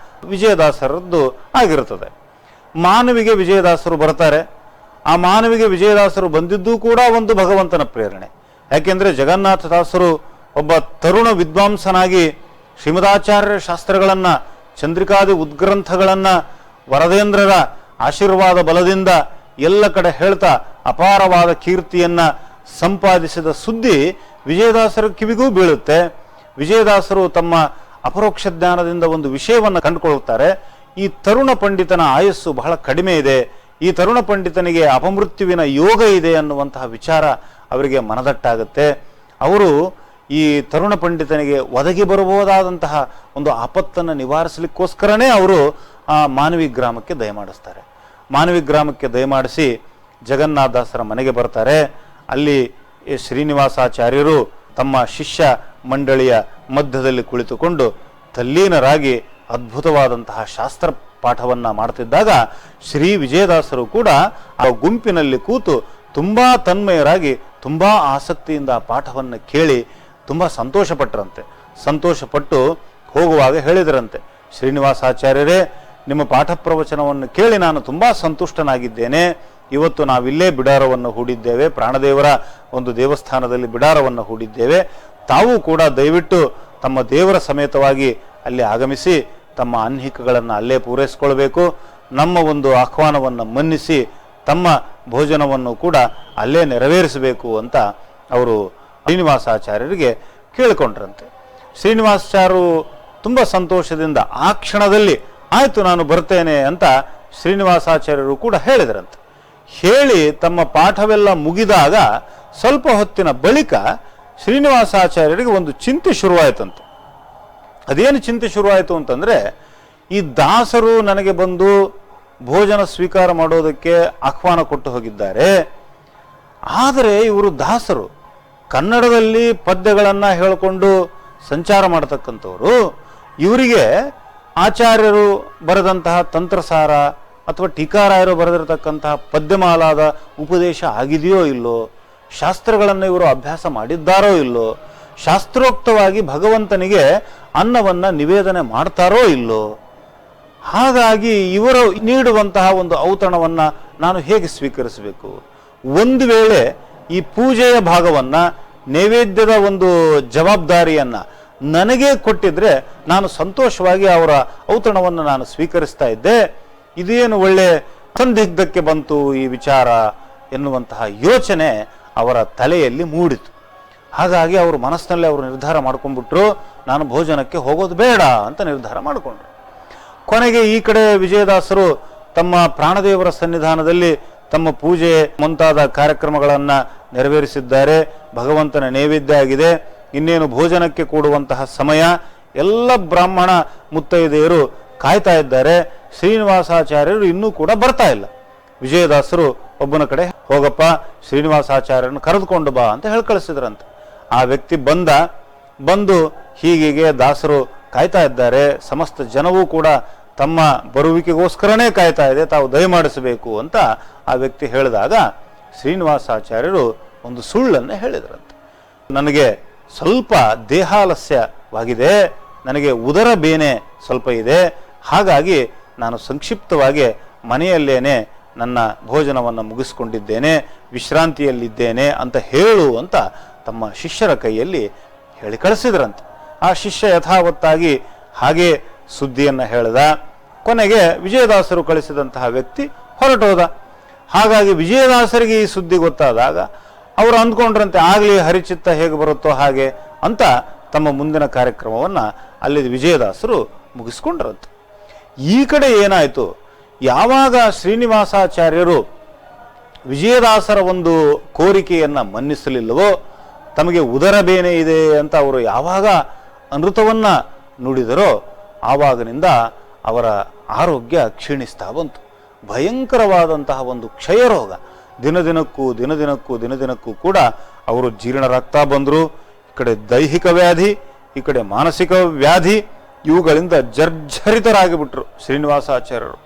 ವಿಜಯದಾಸರದ್ದು ಆಗಿರುತ್ತದೆ. ಮಾನವಿಗೆ ವಿಜಯದಾಸರು ಬರ್ತಾರೆ. ಆ ಮಾನವಿಗೆ ವಿಜಯದಾಸರು ಬಂದಿದ್ದೂ ಕೂಡ ಒಂದು ಭಗವಂತನ ಪ್ರೇರಣೆ. ಯಾಕೆಂದರೆ ಜಗನ್ನಾಥದಾಸರು ಒಬ್ಬ ತರುಣ ವಿದ್ವಾಂಸನಾಗಿ ಶ್ರೀಮದಾಚಾರ್ಯರ ಶಾಸ್ತ್ರಗಳನ್ನು, ಚಂದ್ರಿಕಾದಿ ಉದ್ಗ್ರಂಥಗಳನ್ನು ವರದೇಂದ್ರರ ಆಶೀರ್ವಾದ ಬಲದಿಂದ ಎಲ್ಲ ಕಡೆ ಹೇಳ್ತಾ ಅಪಾರವಾದ ಕೀರ್ತಿಯನ್ನು ಸಂಪಾದಿಸಿದ ಸುದ್ದಿ ವಿಜಯದಾಸರ ಕಿವಿಗೂ ಬೀಳುತ್ತೆ. ವಿಜಯದಾಸರು ತಮ್ಮ ಅಪರೋಕ್ಷ ಜ್ಞಾನದಿಂದ ಒಂದು ವಿಷಯವನ್ನು ಕಂಡುಕೊಳ್ಳುತ್ತಾರೆ. ಈ ತರುಣ ಪಂಡಿತನ ಆಯಸ್ಸು ಬಹಳ ಕಡಿಮೆ ಇದೆ, ಈ ತರುಣ ಪಂಡಿತನಿಗೆ ಅಪಮೃತ್ಯುವಿನ ಯೋಗ ಇದೆ ಅನ್ನುವಂತಹ ವಿಚಾರ ಅವರಿಗೆ ಮನದಟ್ಟಾಗುತ್ತೆ. ಅವರು ಈ ತರುಣ ಪಂಡಿತನಿಗೆ ಒದಗಿ ಬರಬಹುದಾದಂತಹ ಒಂದು ಆಪತ್ತನ್ನು ನಿವಾರಿಸಲಿಕ್ಕೋಸ್ಕರನೇ ಅವರು ಆ ಮಾನವಿ ಗ್ರಾಮಕ್ಕೆ ದಯಮಾಡಿಸ್ತಾರೆ. ಮಾನವಿ ಗ್ರಾಮಕ್ಕೆ ದಯಮಾಡಿಸಿ ಜಗನ್ನಾಥದಾಸರ ಮನೆಗೆ ಬರ್ತಾರೆ. ಅಲ್ಲಿ ಶ್ರೀನಿವಾಸಾಚಾರ್ಯರು ತಮ್ಮ ಶಿಷ್ಯ ಮಂಡಳಿಯ ಮಧ್ಯದಲ್ಲಿ ಕುಳಿತುಕೊಂಡು ತಲ್ಲೀನರಾಗಿ ಅದ್ಭುತವಾದಂತಹ ಶಾಸ್ತ್ರ ಪಾಠವನ್ನು ಮಾಡ್ತಿದ್ದಾಗ ಶ್ರೀ ವಿಜಯದಾಸರು ಕೂಡ ಆ ಗುಂಪಿನಲ್ಲಿ ಕೂತು ತುಂಬ ತನ್ಮಯರಾಗಿ ತುಂಬ ಆಸಕ್ತಿಯಿಂದ ಆ ಪಾಠವನ್ನು ಕೇಳಿ ತುಂಬ ಸಂತೋಷಪಟ್ಟರಂತೆ. ಸಂತೋಷಪಟ್ಟು ಹೋಗುವಾಗ ಹೇಳಿದರಂತೆ, ಶ್ರೀನಿವಾಸಾಚಾರ್ಯರೇ, ನಿಮ್ಮ ಪಾಠ ಪ್ರವಚನವನ್ನು ಕೇಳಿ ನಾನು ತುಂಬ ಸಂತುಷ್ಟನಾಗಿದ್ದೇನೆ. ಇವತ್ತು ನಾವಿಲ್ಲೇ ಬಿಡಾರವನ್ನು ಹೂಡಿದ್ದೇವೆ, ಪ್ರಾಣದೇವರ ಒಂದು ದೇವಸ್ಥಾನದಲ್ಲಿ ಬಿಡಾರವನ್ನು ಹೂಡಿದ್ದೇವೆ. ತಾವು ಕೂಡ ದಯವಿಟ್ಟು ತಮ್ಮ ದೇವರ ಸಮೇತವಾಗಿ ಅಲ್ಲಿ ಆಗಮಿಸಿ ತಮ್ಮ ಆಹ್ನಿಕಗಳನ್ನು ಅಲ್ಲೇ ಪೂರೈಸ್ಕೊಳ್ಬೇಕು. ನಮ್ಮ ಒಂದು ಆಹ್ವಾನವನ್ನು ಮನ್ನಿಸಿ ತಮ್ಮ ಭೋಜನವನ್ನು ಕೂಡ ಅಲ್ಲೇ ನೆರವೇರಿಸಬೇಕು ಅಂತ ಅವರು ಶ್ರೀನಿವಾಸಾಚಾರ್ಯರಿಗೆ ಕೇಳಿಕೊಂಡ್ರಂತೆ. ಶ್ರೀನಿವಾಸಾಚಾರ್ಯರು ತುಂಬ ಸಂತೋಷದಿಂದ ಆ ಕ್ಷಣದಲ್ಲಿ ಆಯಿತು ನಾನು ಬರ್ತೇನೆ ಅಂತ ಶ್ರೀನಿವಾಸಾಚಾರ್ಯರು ಕೂಡ ಹೇಳಿದರಂತೆ. ಹೇಳಿ ತಮ್ಮ ಪಾಠವೆಲ್ಲ ಮುಗಿದಾಗ ಸ್ವಲ್ಪ ಹೊತ್ತಿನ ಬಳಿಕ ಶ್ರೀನಿವಾಸಾಚಾರ್ಯರಿಗೆ ಒಂದು ಚಿಂತೆ ಶುರುವಾಯಿತಂತೆ. ಅದೇನು ಚಿಂತೆ ಶುರುವಾಯಿತು ಅಂತಂದರೆ, ಈ ದಾಸರು ನನಗೆ ಬಂದು ಭೋಜನ ಸ್ವೀಕಾರ ಮಾಡೋದಕ್ಕೆ ಆಹ್ವಾನ ಕೊಟ್ಟು ಹೋಗಿದ್ದಾರೆ. ಆದರೆ ಇವರು ದಾಸರು, ಕನ್ನಡದಲ್ಲಿ ಪದ್ಯಗಳನ್ನು ಹೇಳಿಕೊಂಡು ಸಂಚಾರ ಮಾಡತಕ್ಕಂಥವರು. ಇವರಿಗೆ ಆಚಾರ್ಯರು ಬರೆದಂತಹ ತಂತ್ರಸಾರ ಅಥವಾ ಟೀಕಾರಾಯರು ಬರೆದಿರತಕ್ಕಂತಹ ಪದ್ಯಮಾಲಾದ ಉಪದೇಶ ಆಗಿದೆಯೋ ಇಲ್ಲೋ, ಶಾಸ್ತ್ರಗಳನ್ನು ಇವರು ಅಭ್ಯಾಸ ಮಾಡಿದ್ದಾರೋ ಇಲ್ಲೋ, ಶಾಸ್ತ್ರೋಕ್ತವಾಗಿ ಭಗವಂತನಿಗೆ ಅನ್ನವನ್ನು ನಿವೇದನೆ ಮಾಡ್ತಾರೋ ಇಲ್ಲೋ, ಹಾಗಾಗಿ ಇವರು ನೀಡುವಂತಹ ಒಂದು ಔತಣವನ್ನು ನಾನು ಹೇಗೆ ಸ್ವೀಕರಿಸಬೇಕು? ಒಂದು ವೇಳೆ ಈ ಪೂಜೆಯ ಭಾಗವನ್ನು, ನೈವೇದ್ಯದ ಒಂದು ಜವಾಬ್ದಾರಿಯನ್ನು ನನಗೇ ಕೊಟ್ಟಿದ್ರೆ ನಾನು ಸಂತೋಷವಾಗಿ ಅವರ ಔತಣವನ್ನು ನಾನು ಸ್ವೀಕರಿಸ್ತಾ ಇದ್ದೆ. ಇದೇನು ಒಳ್ಳೆ ಸಂದಿಗ್ಧಕ್ಕೆ ಬಂತು ಈ ವಿಚಾರ ಎನ್ನುವಂತಹ ಯೋಚನೆ ಅವರ ತಲೆಯಲ್ಲಿ ಮೂಡಿತು. ಹಾಗಾಗಿ ಅವರು ಮನಸ್ಸಿನಲ್ಲಿ ಅವರು ನಿರ್ಧಾರ ಮಾಡ್ಕೊಂಡ್ಬಿಟ್ರು, ನಾನು ಭೋಜನಕ್ಕೆ ಹೋಗೋದು ಬೇಡ ಅಂತ ನಿರ್ಧಾರ ಮಾಡಿಕೊಂಡ್ರು. ಕೊನೆಗೆ ಈ ಕಡೆ ವಿಜಯದಾಸರು ತಮ್ಮ ಪ್ರಾಣದೇವರ ಸನ್ನಿಧಾನದಲ್ಲಿ ತಮ್ಮ ಪೂಜೆ ಮುಂತಾದ ಕಾರ್ಯಕ್ರಮಗಳನ್ನು ನೆರವೇರಿಸಿದ್ದಾರೆ. ಭಗವಂತನ ನೈವೇದ್ಯ ಆಗಿದೆ. ಇನ್ನೇನು ಭೋಜನಕ್ಕೆ ಕೂಡುವಂತಹ ಸಮಯ. ಎಲ್ಲ ಬ್ರಾಹ್ಮಣ ಮುತ್ತೈದೆಯರು ಕಾಯ್ತಾ ಇದ್ದಾರೆ. ಶ್ರೀನಿವಾಸಾಚಾರ್ಯರು ಇನ್ನೂ ಕೂಡ ಬರ್ತಾ ಇಲ್ಲ. ವಿಜಯದಾಸರು ಒಬ್ಬನ ಕಡೆ, ಹೋಗಪ್ಪ ಶ್ರೀನಿವಾಸಾಚಾರ್ಯರನ್ನು ಕರೆದುಕೊಂಡು ಬಾ ಅಂತ ಹೇಳಿ ಕಳಿಸಿದ್ರಂತೆ. ಆ ವ್ಯಕ್ತಿ ಬಂದು ಹೀಗೆ ದಾಸರು ಕಾಯ್ತಾ ಇದ್ದಾರೆ, ಸಮಸ್ತ ಜನವೂ ಕೂಡ ತಮ್ಮ ಬರುವಿಕೆಗೋಸ್ಕರನೇ ಕಾಯ್ತಾ ಇದೆ, ತಾವು ದಯಮಾಡಿಸಬೇಕು ಅಂತ ಆ ವ್ಯಕ್ತಿ ಹೇಳಿದಾಗ ಶ್ರೀನಿವಾಸಾಚಾರ್ಯರು ಒಂದು ಸುಳ್ಳನ್ನು ಹೇಳಿದ್ರಂತೆ. ನನಗೆ ಸ್ವಲ್ಪ ದೇಹಾಲಸ್ಯವಾಗಿದೆ, ನನಗೆ ಉದರ ಬೇನೆ ಸ್ವಲ್ಪ ಇದೆ, ಹಾಗಾಗಿ ನಾನು ಸಂಕ್ಷಿಪ್ತವಾಗಿ ಮನೆಯಲ್ಲೇನೆ ನನ್ನ ಭೋಜನವನ್ನು ಮುಗಿಸ್ಕೊಂಡಿದ್ದೇನೆ, ವಿಶ್ರಾಂತಿಯಲ್ಲಿದ್ದೇನೆ ಅಂತ ಹೇಳು ಅಂತ ತಮ್ಮ ಶಿಷ್ಯರ ಕೈಯಲ್ಲಿ ಹೇಳಿ ಕಳಿಸಿದ್ರಂತೆ. ಆ ಶಿಷ್ಯ ಯಥಾವತ್ತಾಗಿ ಹಾಗೆ ಸುದ್ದಿಯನ್ನು ಹೇಳಿದ. ಕೊನೆಗೆ ವಿಜಯದಾಸರು ಕಳಿಸಿದಂತಹ ವ್ಯಕ್ತಿ ಹೊರಟೋದ. ಹಾಗಾಗಿ ವಿಜಯದಾಸರಿಗೆ ಈ ಸುದ್ದಿ ಗೊತ್ತಾದಾಗ ಅವರು ಅಂದ್ಕೊಂಡ್ರಂತೆ, ಆಗಲಿ ಹರಿಚಿತ್ತ ಹೇಗೆ ಬರುತ್ತೋ ಹಾಗೆ ಅಂತ ತಮ್ಮ ಮುಂದಿನ ಕಾರ್ಯಕ್ರಮವನ್ನು ಅಲ್ಲಿ ವಿಜಯದಾಸರು ಮುಗಿಸ್ಕೊಂಡ್ರಂತೆ. ಈ ಕಡೆ ಏನಾಯಿತು, ಯಾವಾಗ ಶ್ರೀನಿವಾಸಾಚಾರ್ಯರು ವಿಜಯದಾಸರ ಒಂದು ಕೋರಿಕೆಯನ್ನು ಮನ್ನಿಸಲಿಲ್ಲವೋ, ತಮಗೆ ಉದರ ಬೇನೆ ಇದೆ ಅಂತ ಅವರು ಯಾವಾಗ ಅನೃತವನ್ನು ನುಡಿದರೋ ಆವಾಗಿನಿಂದ ಅವರ ಆರೋಗ್ಯ ಕ್ಷೀಣಿಸ್ತಾ ಬಂತು. ಭಯಂಕರವಾದಂತಹ ಒಂದು ಕ್ಷಯರೋಗ ದಿನದಿನಕ್ಕೂ ಕೂಡ ಅವರು ಜೀರ್ಣರಾಗ್ತಾ ಬಂದರು. ಈ ಕಡೆ ದೈಹಿಕ ವ್ಯಾಧಿ, ಈ ಕಡೆ ಮಾನಸಿಕ ವ್ಯಾಧಿ, ಇವುಗಳಿಂದ ಜರ್ಜರಿತರಾಗಿಬಿಟ್ರು ಶ್ರೀನಿವಾಸಾಚಾರ್ಯರು.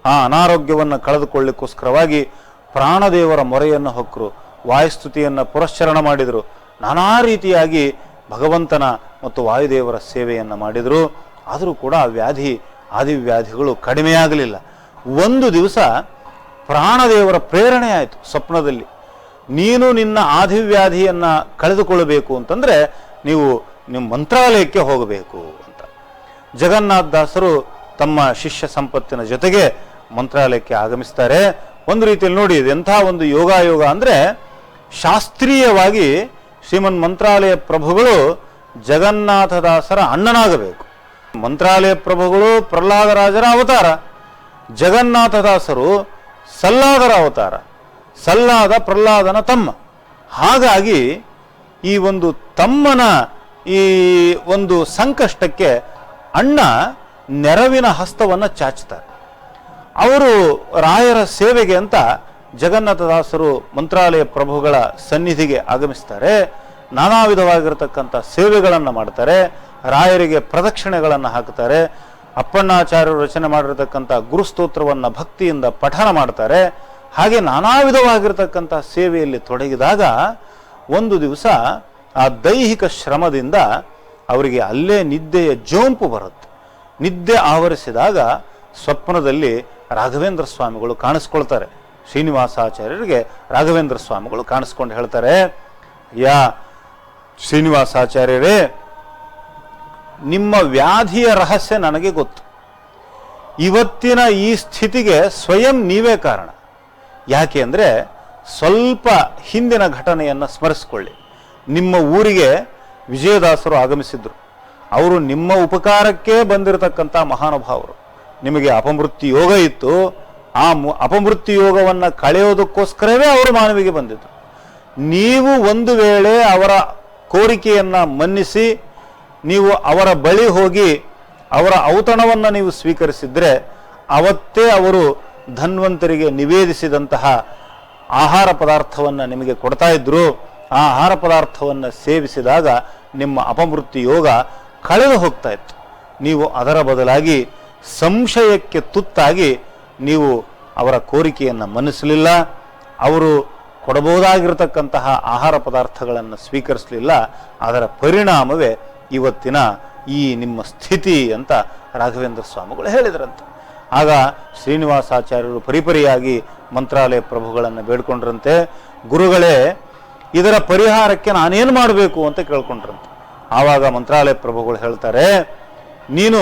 ಆ ಅನಾರೋಗ್ಯವನ್ನು ಕಳೆದುಕೊಳ್ಳಿಕ್ಕೋಸ್ಕರವಾಗಿ ಪ್ರಾಣದೇವರ ಮೊರೆಯನ್ನು ಹೊಕ್ಕರು, ವಾಯುಸ್ತುತಿಯನ್ನು ಪುರಶ್ಚರಣ ಮಾಡಿದರು, ನಾನಾ ರೀತಿಯಾಗಿ ಭಗವಂತನ ಮತ್ತು ವಾಯುದೇವರ ಸೇವೆಯನ್ನು ಮಾಡಿದರು. ಆದರೂ ಕೂಡ ಆ ಆದಿವ್ಯಾಧಿಗಳು ಕಡಿಮೆಯಾಗಲಿಲ್ಲ. ಒಂದು ದಿವಸ ಪ್ರಾಣದೇವರ ಪ್ರೇರಣೆ ಆಯಿತು ಸ್ವಪ್ನದಲ್ಲಿ, ನೀನು ನಿನ್ನ ಆದಿವ್ಯಾಧಿಯನ್ನು ಕಳೆದುಕೊಳ್ಳಬೇಕು ಅಂತಂದರೆ ನಿಮ್ಮ ಮಂತ್ರಾಲಯಕ್ಕೆ ಹೋಗಬೇಕು ಅಂತ. ಜಗನ್ನಾಥ ದಾಸರು ತಮ್ಮ ಶಿಷ್ಯ ಸಂಪತ್ತಿನ ಜೊತೆಗೆ ಮಂತ್ರಾಲಯಕ್ಕೆ ಆಗಮಿಸ್ತಾರೆ. ಒಂದು ರೀತಿಯಲ್ಲಿ ನೋಡಿ, ಎಂಥ ಒಂದು ಯೋಗ ಅಂದರೆ, ಶಾಸ್ತ್ರೀಯವಾಗಿ ಶ್ರೀಮನ್ ಮಂತ್ರಾಲಯ ಪ್ರಭುಗಳು ಜಗನ್ನಾಥದಾಸರ ಅಣ್ಣನಾಗಬೇಕು. ಮಂತ್ರಾಲಯ ಪ್ರಭುಗಳು ಪ್ರಹ್ಲಾದರಾಜರ ಅವತಾರ, ಜಗನ್ನಾಥದಾಸರು ಸಲ್ಲಾದರ ಅವತಾರ, ಸಲ್ಲಾದ ಪ್ರಹ್ಲಾದನ ತಮ್ಮ. ಹಾಗಾಗಿ ಈ ಒಂದು ತಮ್ಮನ ಈ ಒಂದು ಸಂಕಷ್ಟಕ್ಕೆ ಅಣ್ಣ ನೆರವಿನ ಹಸ್ತವನ್ನು ಚಾಚ್ತಾರೆ. ಅವರು ರಾಯರ ಸೇವೆಗೆ ಅಂತ ಜಗನ್ನಾಥದಾಸರು ಮಂತ್ರಾಲಯ ಪ್ರಭುಗಳ ಸನ್ನಿಧಿಗೆ ಆಗಮಿಸ್ತಾರೆ. ನಾನಾ ವಿಧವಾಗಿರತಕ್ಕಂಥ ಸೇವೆಗಳನ್ನು ಮಾಡ್ತಾರೆ, ರಾಯರಿಗೆ ಪ್ರದಕ್ಷಿಣೆಗಳನ್ನು ಹಾಕ್ತಾರೆ. ಅಪ್ಪಣ್ಣಾಚಾರ್ಯರು ರಚನೆ ಮಾಡಿರತಕ್ಕಂಥ ಗುರುಸ್ತೋತ್ರವನ್ನು ಭಕ್ತಿಯಿಂದ ಪಠನ ಮಾಡ್ತಾರೆ. ಹಾಗೆ ನಾನಾ ವಿಧವಾಗಿರ್ತಕ್ಕಂಥ ಸೇವೆಯಲ್ಲಿ ತೊಡಗಿದಾಗ ಒಂದು ದಿವಸ ಆ ದೈಹಿಕ ಶ್ರಮದಿಂದ ಅವರಿಗೆ ಅಲ್ಲೇ ನಿದ್ದೆಯ ಜೋಂಪು ಬರುತ್ತೆ. ನಿದ್ದೆ ಆವರಿಸಿದಾಗ ಸ್ವಪ್ನದಲ್ಲಿ ರಾಘವೇಂದ್ರ ಸ್ವಾಮಿಗಳು ಕಾಣಿಸ್ಕೊಳ್ತಾರೆ. ಶ್ರೀನಿವಾಸಾಚಾರ್ಯರಿಗೆ ರಾಘವೇಂದ್ರ ಸ್ವಾಮಿಗಳು ಕಾಣಿಸ್ಕೊಂಡು ಹೇಳ್ತಾರೆ, ಯಾ ಶ್ರೀನಿವಾಸಾಚಾರ್ಯರೇ, ನಿಮ್ಮ ವ್ಯಾಧಿಯ ರಹಸ್ಯ ನನಗೆ ಗೊತ್ತು. ಇವತ್ತಿನ ಈ ಸ್ಥಿತಿಗೆ ಸ್ವಯಂ ನೀವೇ ಕಾರಣ. ಯಾಕೆ ಅಂದರೆ ಸ್ವಲ್ಪ ಹಿಂದಿನ ಘಟನೆಯನ್ನು ಸ್ಮರಿಸ್ಕೊಳ್ಳಿ. ನಿಮ್ಮ ಊರಿಗೆ ವಿಜಯದಾಸರು ಆಗಮಿಸಿದ್ರು. ಅವರು ನಿಮ್ಮ ಉಪಕಾರಕ್ಕೆ ಬಂದಿರತಕ್ಕಂಥ ಮಹಾನುಭಾವರು. ನಿಮಗೆ ಅಪಮೃತ್ಯು ಯೋಗ ಇತ್ತು. ಆ ಅಪಮೃತ್ಯು ಯೋಗವನ್ನು ಕಳೆಯೋದಕ್ಕೋಸ್ಕರವೇ ಅವರು ಮಾನವಿಗೆ ಬಂದಿದ್ದರು. ನೀವು ಒಂದು ವೇಳೆ ಅವರ ಕೋರಿಕೆಯನ್ನು ಮನ್ನಿಸಿ ನೀವು ಅವರ ಬಳಿ ಹೋಗಿ ಅವರ ಔತಣವನ್ನು ನೀವು ಸ್ವೀಕರಿಸಿದ್ರೆ ಅವತ್ತೇ ಅವರು ಧನ್ವಂತರಿಗೆ ನಿವೇದಿಸಿದಂತಹ ಆಹಾರ ಪದಾರ್ಥವನ್ನು ನಿಮಗೆ ಕೊಡ್ತಾ ಇದ್ರು. ಆ ಆಹಾರ ಪದಾರ್ಥವನ್ನು ಸೇವಿಸಿದಾಗ ನಿಮ್ಮ ಅಪಮೃತ್ಯು ಯೋಗ ಕಳೆದು ಹೋಗ್ತಾ ಇತ್ತು. ನೀವು ಅದರ ಬದಲಾಗಿ ಸಂಶಯಕ್ಕೆ ತುತ್ತಾಗಿ ನೀವು ಅವರ ಕೋರಿಕೆಯನ್ನು ಮನ್ನಿಸಲಿಲ್ಲ. ಅವರು ಕೊಡಬಹುದಾಗಿರತಕ್ಕಂತಹ ಆಹಾರ ಪದಾರ್ಥಗಳನ್ನು ಸ್ವೀಕರಿಸಲಿಲ್ಲ. ಅದರ ಪರಿಣಾಮವೇ ಇವತ್ತಿನ ಈ ನಿಮ್ಮ ಸ್ಥಿತಿ ಅಂತ ರಾಘವೇಂದ್ರ ಸ್ವಾಮಿಗಳು ಹೇಳಿದ್ರಂತೆ. ಆಗ ಶ್ರೀನಿವಾಸಾಚಾರ್ಯರು ಪರಿಪರಿಯಾಗಿ ಮಂತ್ರಾಲಯ ಪ್ರಭುಗಳನ್ನು ಬೇಡ್ಕೊಂಡ್ರಂತೆ. ಗುರುಗಳೇ, ಇದರ ಪರಿಹಾರಕ್ಕೆ ನಾನೇನು ಮಾಡಬೇಕು ಅಂತ ಕೇಳ್ಕೊಂಡ್ರಂತೆ. ಆವಾಗ ಮಂತ್ರಾಲಯ ಪ್ರಭುಗಳು ಹೇಳ್ತಾರೆ, ನೀನು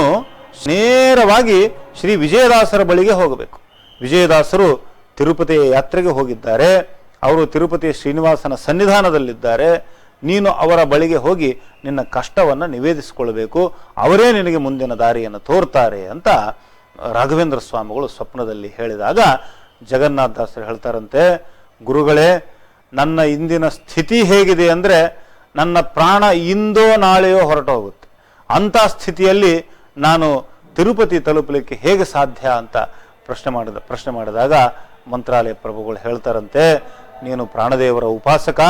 ನೇರವಾಗಿ ಶ್ರೀ ವಿಜಯದಾಸರ ಬಳಿಗೆ ಹೋಗಬೇಕು. ವಿಜಯದಾಸರು ತಿರುಪತಿಯ ಯಾತ್ರೆಗೆ ಹೋಗಿದ್ದಾರೆ. ಅವರು ತಿರುಪತಿಯ ಶ್ರೀನಿವಾಸನ ಸನ್ನಿಧಾನದಲ್ಲಿದ್ದಾರೆ. ನೀನು ಅವರ ಬಳಿಗೆ ಹೋಗಿ ನಿನ್ನ ಕಷ್ಟವನ್ನು ನಿವೇದಿಸಿಕೊಳ್ಬೇಕು. ಅವರೇ ನಿನಗೆ ಮುಂದಿನ ದಾರಿಯನ್ನು ತೋರ್ತಾರೆ ಅಂತ ರಾಘವೇಂದ್ರ ಸ್ವಾಮಿಗಳು ಸ್ವಪ್ನದಲ್ಲಿ ಹೇಳಿದಾಗ ಜಗನ್ನಾಥದಾಸರು ಹೇಳ್ತಾರಂತೆ, ಗುರುಗಳೇ, ನನ್ನ ಇಂದಿನ ಸ್ಥಿತಿ ಹೇಗಿದೆ ಅಂದರೆ ನನ್ನ ಪ್ರಾಣ ಇಂದೋ ನಾಳೆಯೋ ಹೊರಟು ಹೋಗುತ್ತೆ. ಅಂಥ ಸ್ಥಿತಿಯಲ್ಲಿ ನಾನು ತಿರುಪತಿ ತಲುಪಲಿಕ್ಕೆ ಹೇಗೆ ಸಾಧ್ಯ ಅಂತ ಪ್ರಶ್ನೆ ಮಾಡಿದಾಗ ಮಂತ್ರಾಲಯ ಪ್ರಭುಗಳು ಹೇಳ್ತಾರಂತೆ, ನೀನು ಪ್ರಾಣದೇವರ ಉಪಾಸಕ,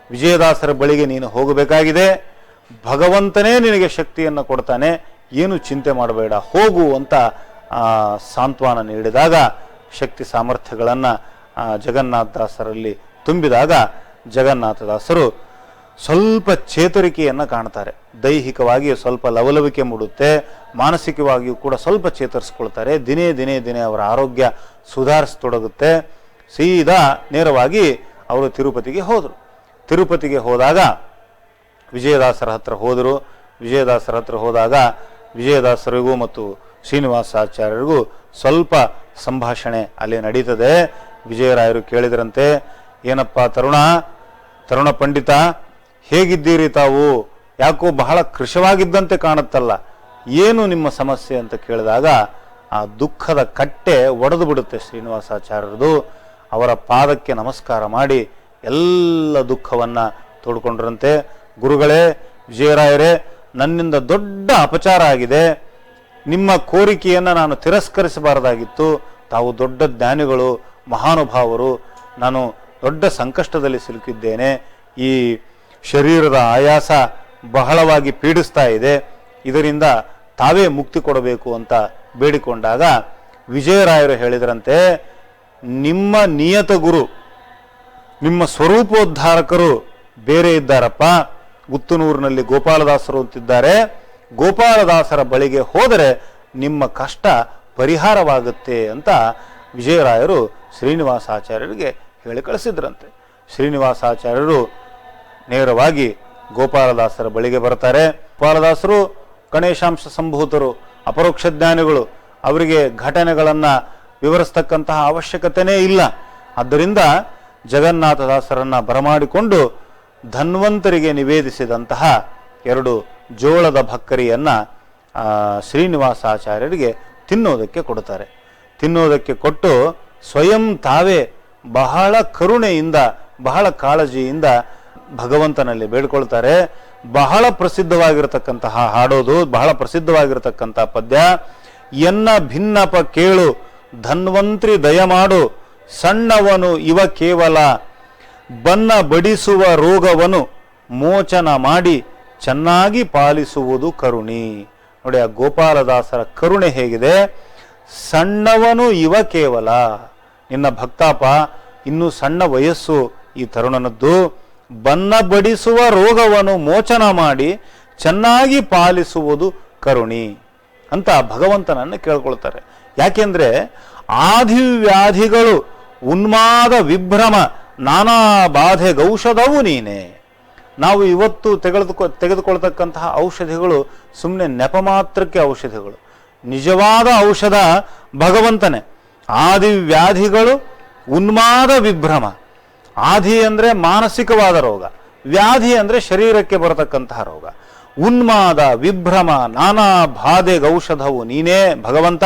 ವಿಜಯದಾಸರ ಬಳಿಗೆ ನೀನು ಹೋಗಬೇಕಾಗಿದೆ. ಭಗವಂತನೇ ನಿನಗೆ ಶಕ್ತಿಯನ್ನು ಕೊಡ್ತಾನೆ, ಏನು ಚಿಂತೆ ಮಾಡಬೇಡ, ಹೋಗು ಅಂತ ಸಾಂತ್ವನ ನೀಡಿದಾಗ ಶಕ್ತಿ ಸಾಮರ್ಥ್ಯಗಳನ್ನು ಜಗನ್ನಾಥದಾಸರಲ್ಲಿ ತುಂಬಿದಾಗ ಜಗನ್ನಾಥದಾಸರು ಸ್ವಲ್ಪ ಚೇತರಿಕೆಯನ್ನು ಕಾಣ್ತಾರೆ. ದೈಹಿಕವಾಗಿ ಸ್ವಲ್ಪ ಲವಲವಿಕೆ ಮೂಡುತ್ತೆ, ಮಾನಸಿಕವಾಗಿಯೂ ಕೂಡ ಸ್ವಲ್ಪ ಚೇತರಿಸ್ಕೊಳ್ತಾರೆ. ದಿನೇ ದಿನೇ ದಿನೇ ಅವರ ಆರೋಗ್ಯ ಸುಧಾರಿಸತೊಡಗುತ್ತೆ. ಸೀದಾ ನೇರವಾಗಿ ಅವರು ತಿರುಪತಿಗೆ ಹೋದರು. ತಿರುಪತಿಗೆ ಹೋದಾಗ ವಿಜಯದಾಸರ ಹತ್ರ ಹೋದರು. ವಿಜಯದಾಸರ ಹತ್ರ ಹೋದಾಗ ವಿಜಯದಾಸರಿಗೂ ಮತ್ತು ಶ್ರೀನಿವಾಸಾಚಾರ್ಯರಿಗೂ ಸ್ವಲ್ಪ ಸಂಭಾಷಣೆ ಅಲ್ಲಿ ನಡೀತದೆ. ವಿಜಯರಾಯರು ಕೇಳಿದ್ರಂತೆ, ಏನಪ್ಪ ತರುಣ ಪಂಡಿತ, ಹೇಗಿದ್ದೀರಿ ತಾವು? ಯಾಕೋ ಬಹಳ ಕೃಶವಾಗಿದ್ದಂತೆ ಕಾಣುತ್ತಲ್ಲ, ಏನು ನಿಮ್ಮ ಸಮಸ್ಯೆ ಅಂತ ಕೇಳಿದಾಗ ಆ ದುಃಖದ ಕಟ್ಟೆ ಒಡೆದು ಬಿಡುತ್ತೆ ಶ್ರೀನಿವಾಸಾಚಾರ್ಯರದು. ಅವರ ಪಾದಕ್ಕೆ ನಮಸ್ಕಾರ ಮಾಡಿ ಎಲ್ಲ ದುಃಖವನ್ನು ತೋಡ್ಕೊಂಡ್ರಂತೆ. ಗುರುಗಳೇ, ವಿಜಯರಾಯರೇ, ನನ್ನಿಂದ ದೊಡ್ಡ ಅಪಚಾರ ಆಗಿದೆ. ನಿಮ್ಮ ಕೋರಿಕೆಯನ್ನು ನಾನು ತಿರಸ್ಕರಿಸಬಾರದಾಗಿತ್ತು. ತಾವು ದೊಡ್ಡ ಜ್ಞಾನಿಗಳು, ಮಹಾನುಭಾವರು. ನಾನು ದೊಡ್ಡ ಸಂಕಷ್ಟದಲ್ಲಿ ಸಿಲುಕಿದ್ದೇನೆ. ಈ ಶರೀರದ ಆಯಾಸ ಬಹಳವಾಗಿ ಪೀಡಿಸ್ತಾ ಇದೆ. ಇದರಿಂದ ತಾವೇ ಮುಕ್ತಿ ಕೊಡಬೇಕು ಅಂತ ಬೇಡಿಕೊಂಡಾಗ ವಿಜಯರಾಯರು ಹೇಳಿದ್ರಂತೆ, ನಿಮ್ಮ ನಿಯತ ಗುರು, ನಿಮ್ಮ ಸ್ವರೂಪೋದ್ಧಾರಕರು ಬೇರೆ ಇದ್ದಾರಪ್ಪ. ಗುತ್ತನೂರಿನಲ್ಲಿ ಗೋಪಾಲದಾಸರು ಅಂತಿದ್ದಾರೆ. ಗೋಪಾಲದಾಸರ ಬಳಿಗೆ ಹೋದರೆ ನಿಮ್ಮ ಕಷ್ಟ ಪರಿಹಾರವಾಗುತ್ತೆ ಅಂತ ವಿಜಯರಾಯರು ಶ್ರೀನಿವಾಸಾಚಾರ್ಯರಿಗೆ ಹೇಳಿ ಕಳಿಸಿದ್ರಂತೆ. ಶ್ರೀನಿವಾಸಾಚಾರ್ಯರು ನೇರವಾಗಿ ಗೋಪಾಲದಾಸರ ಬಳಿಗೆ ಬರ್ತಾರೆ. ಗೋಪಾಲದಾಸರು ಗಣೇಶಾಂಶ ಸಂಭೂತರು, ಅಪರೋಕ್ಷ ಜ್ಞಾನಿಗಳು. ಅವರಿಗೆ ಘಟನೆಗಳನ್ನು ವಿವರಿಸ್ತಕ್ಕಂತಹ ಅವಶ್ಯಕತೆಯೇ ಇಲ್ಲ. ಆದ್ದರಿಂದ ಜಗನ್ನಾಥದಾಸರನ್ನು ಬರಮಾಡಿಕೊಂಡು ಧನ್ವಂತರಿಗೆ ನಿವೇದಿಸಿದಂತಹ 2 ಜೋಳದ ಭಕ್ಕರಿಯನ್ನು ಶ್ರೀನಿವಾಸಾಚಾರ್ಯರಿಗೆ ತಿನ್ನೋದಕ್ಕೆ ಕೊಡ್ತಾರೆ. ತಿನ್ನೋದಕ್ಕೆ ಕೊಟ್ಟು ಸ್ವಯಂ ತಾವೇ ಬಹಳ ಕರುಣೆಯಿಂದ, ಬಹಳ ಕಾಳಜಿಯಿಂದ ಭಗವಂತನಲ್ಲಿ ಬೇಡ್ಕೊಳ್ತಾರೆ. ಬಹಳ ಪ್ರಸಿದ್ಧವಾಗಿರತಕ್ಕಂತಹ ಹಾಡೋದು, ಬಹಳ ಪ್ರಸಿದ್ಧವಾಗಿರತಕ್ಕಂಥ ಪದ್ಯ, ಎನ್ನ ಭಿನ್ನಪ ಕೇಳು ಧನ್ವಂತ್ರಿ ದಯಮಾಡು, ಸಣ್ಣವನು ಇವ ಕೇವಲ, ಬನ್ನ ಬಡಿಸುವ ರೋಗವನು ಮೋಚನ ಮಾಡಿ ಚೆನ್ನಾಗಿ ಪಾಲಿಸುವುದು ಕರುಣಿ. ನೋಡಿ ಆ ಗೋಪಾಲದಾಸರ ಕರುಣೆ ಹೇಗಿದೆ. ಸಣ್ಣವನು ಇವ ಕೇವಲ, ನಿನ್ನ ಭಕ್ತಾಪ ಇನ್ನೂ ಸಣ್ಣ ವಯಸ್ಸು ಈ ತರುಣನದ್ದು, ಬನ್ನ ಬಡಿಸುವ ರೋಗವನ್ನು ಮೋಚನ ಮಾಡಿ ಚೆನ್ನಾಗಿ ಪಾಲಿಸುವುದು ಕರುಣಿ ಅಂತ ಭಗವಂತನನ್ನು ಕೇಳ್ಕೊಳ್ತಾರೆ. ಯಾಕೆಂದ್ರೆ ಆದಿವ್ಯಾಧಿಗಳು, ಉನ್ಮಾದ, ವಿಭ್ರಮ, ನಾನಾ ಬಾಧೆ ಗೌಷಧವು ನೀನೆ. ನಾವು ಇವತ್ತು ತೆಗೆದುಕೊಳ್ತಕ್ಕಂತಹ ಔಷಧಿಗಳು ಸುಮ್ಮನೆ ನೆಪ ಮಾತ್ರಕ್ಕೆ ಔಷಧಿಗಳು. ನಿಜವಾದ ಔಷಧ ಭಗವಂತನೇ. ಆದಿವ್ಯಾಧಿಗಳು, ಉನ್ಮಾದ, ವಿಭ್ರಮ. ಆದಿ ಅಂದರೆ ಮಾನಸಿಕವಾದ ರೋಗ, ವ್ಯಾಧಿ ಅಂದರೆ ಶರೀರಕ್ಕೆ ಬರತಕ್ಕಂತಹ ರೋಗ. ಉನ್ಮಾದ, ವಿಭ್ರಮ, ನಾನಾ ಬಾಧೆ ಗೌಷಧವು ನೀನೇ ಭಗವಂತ.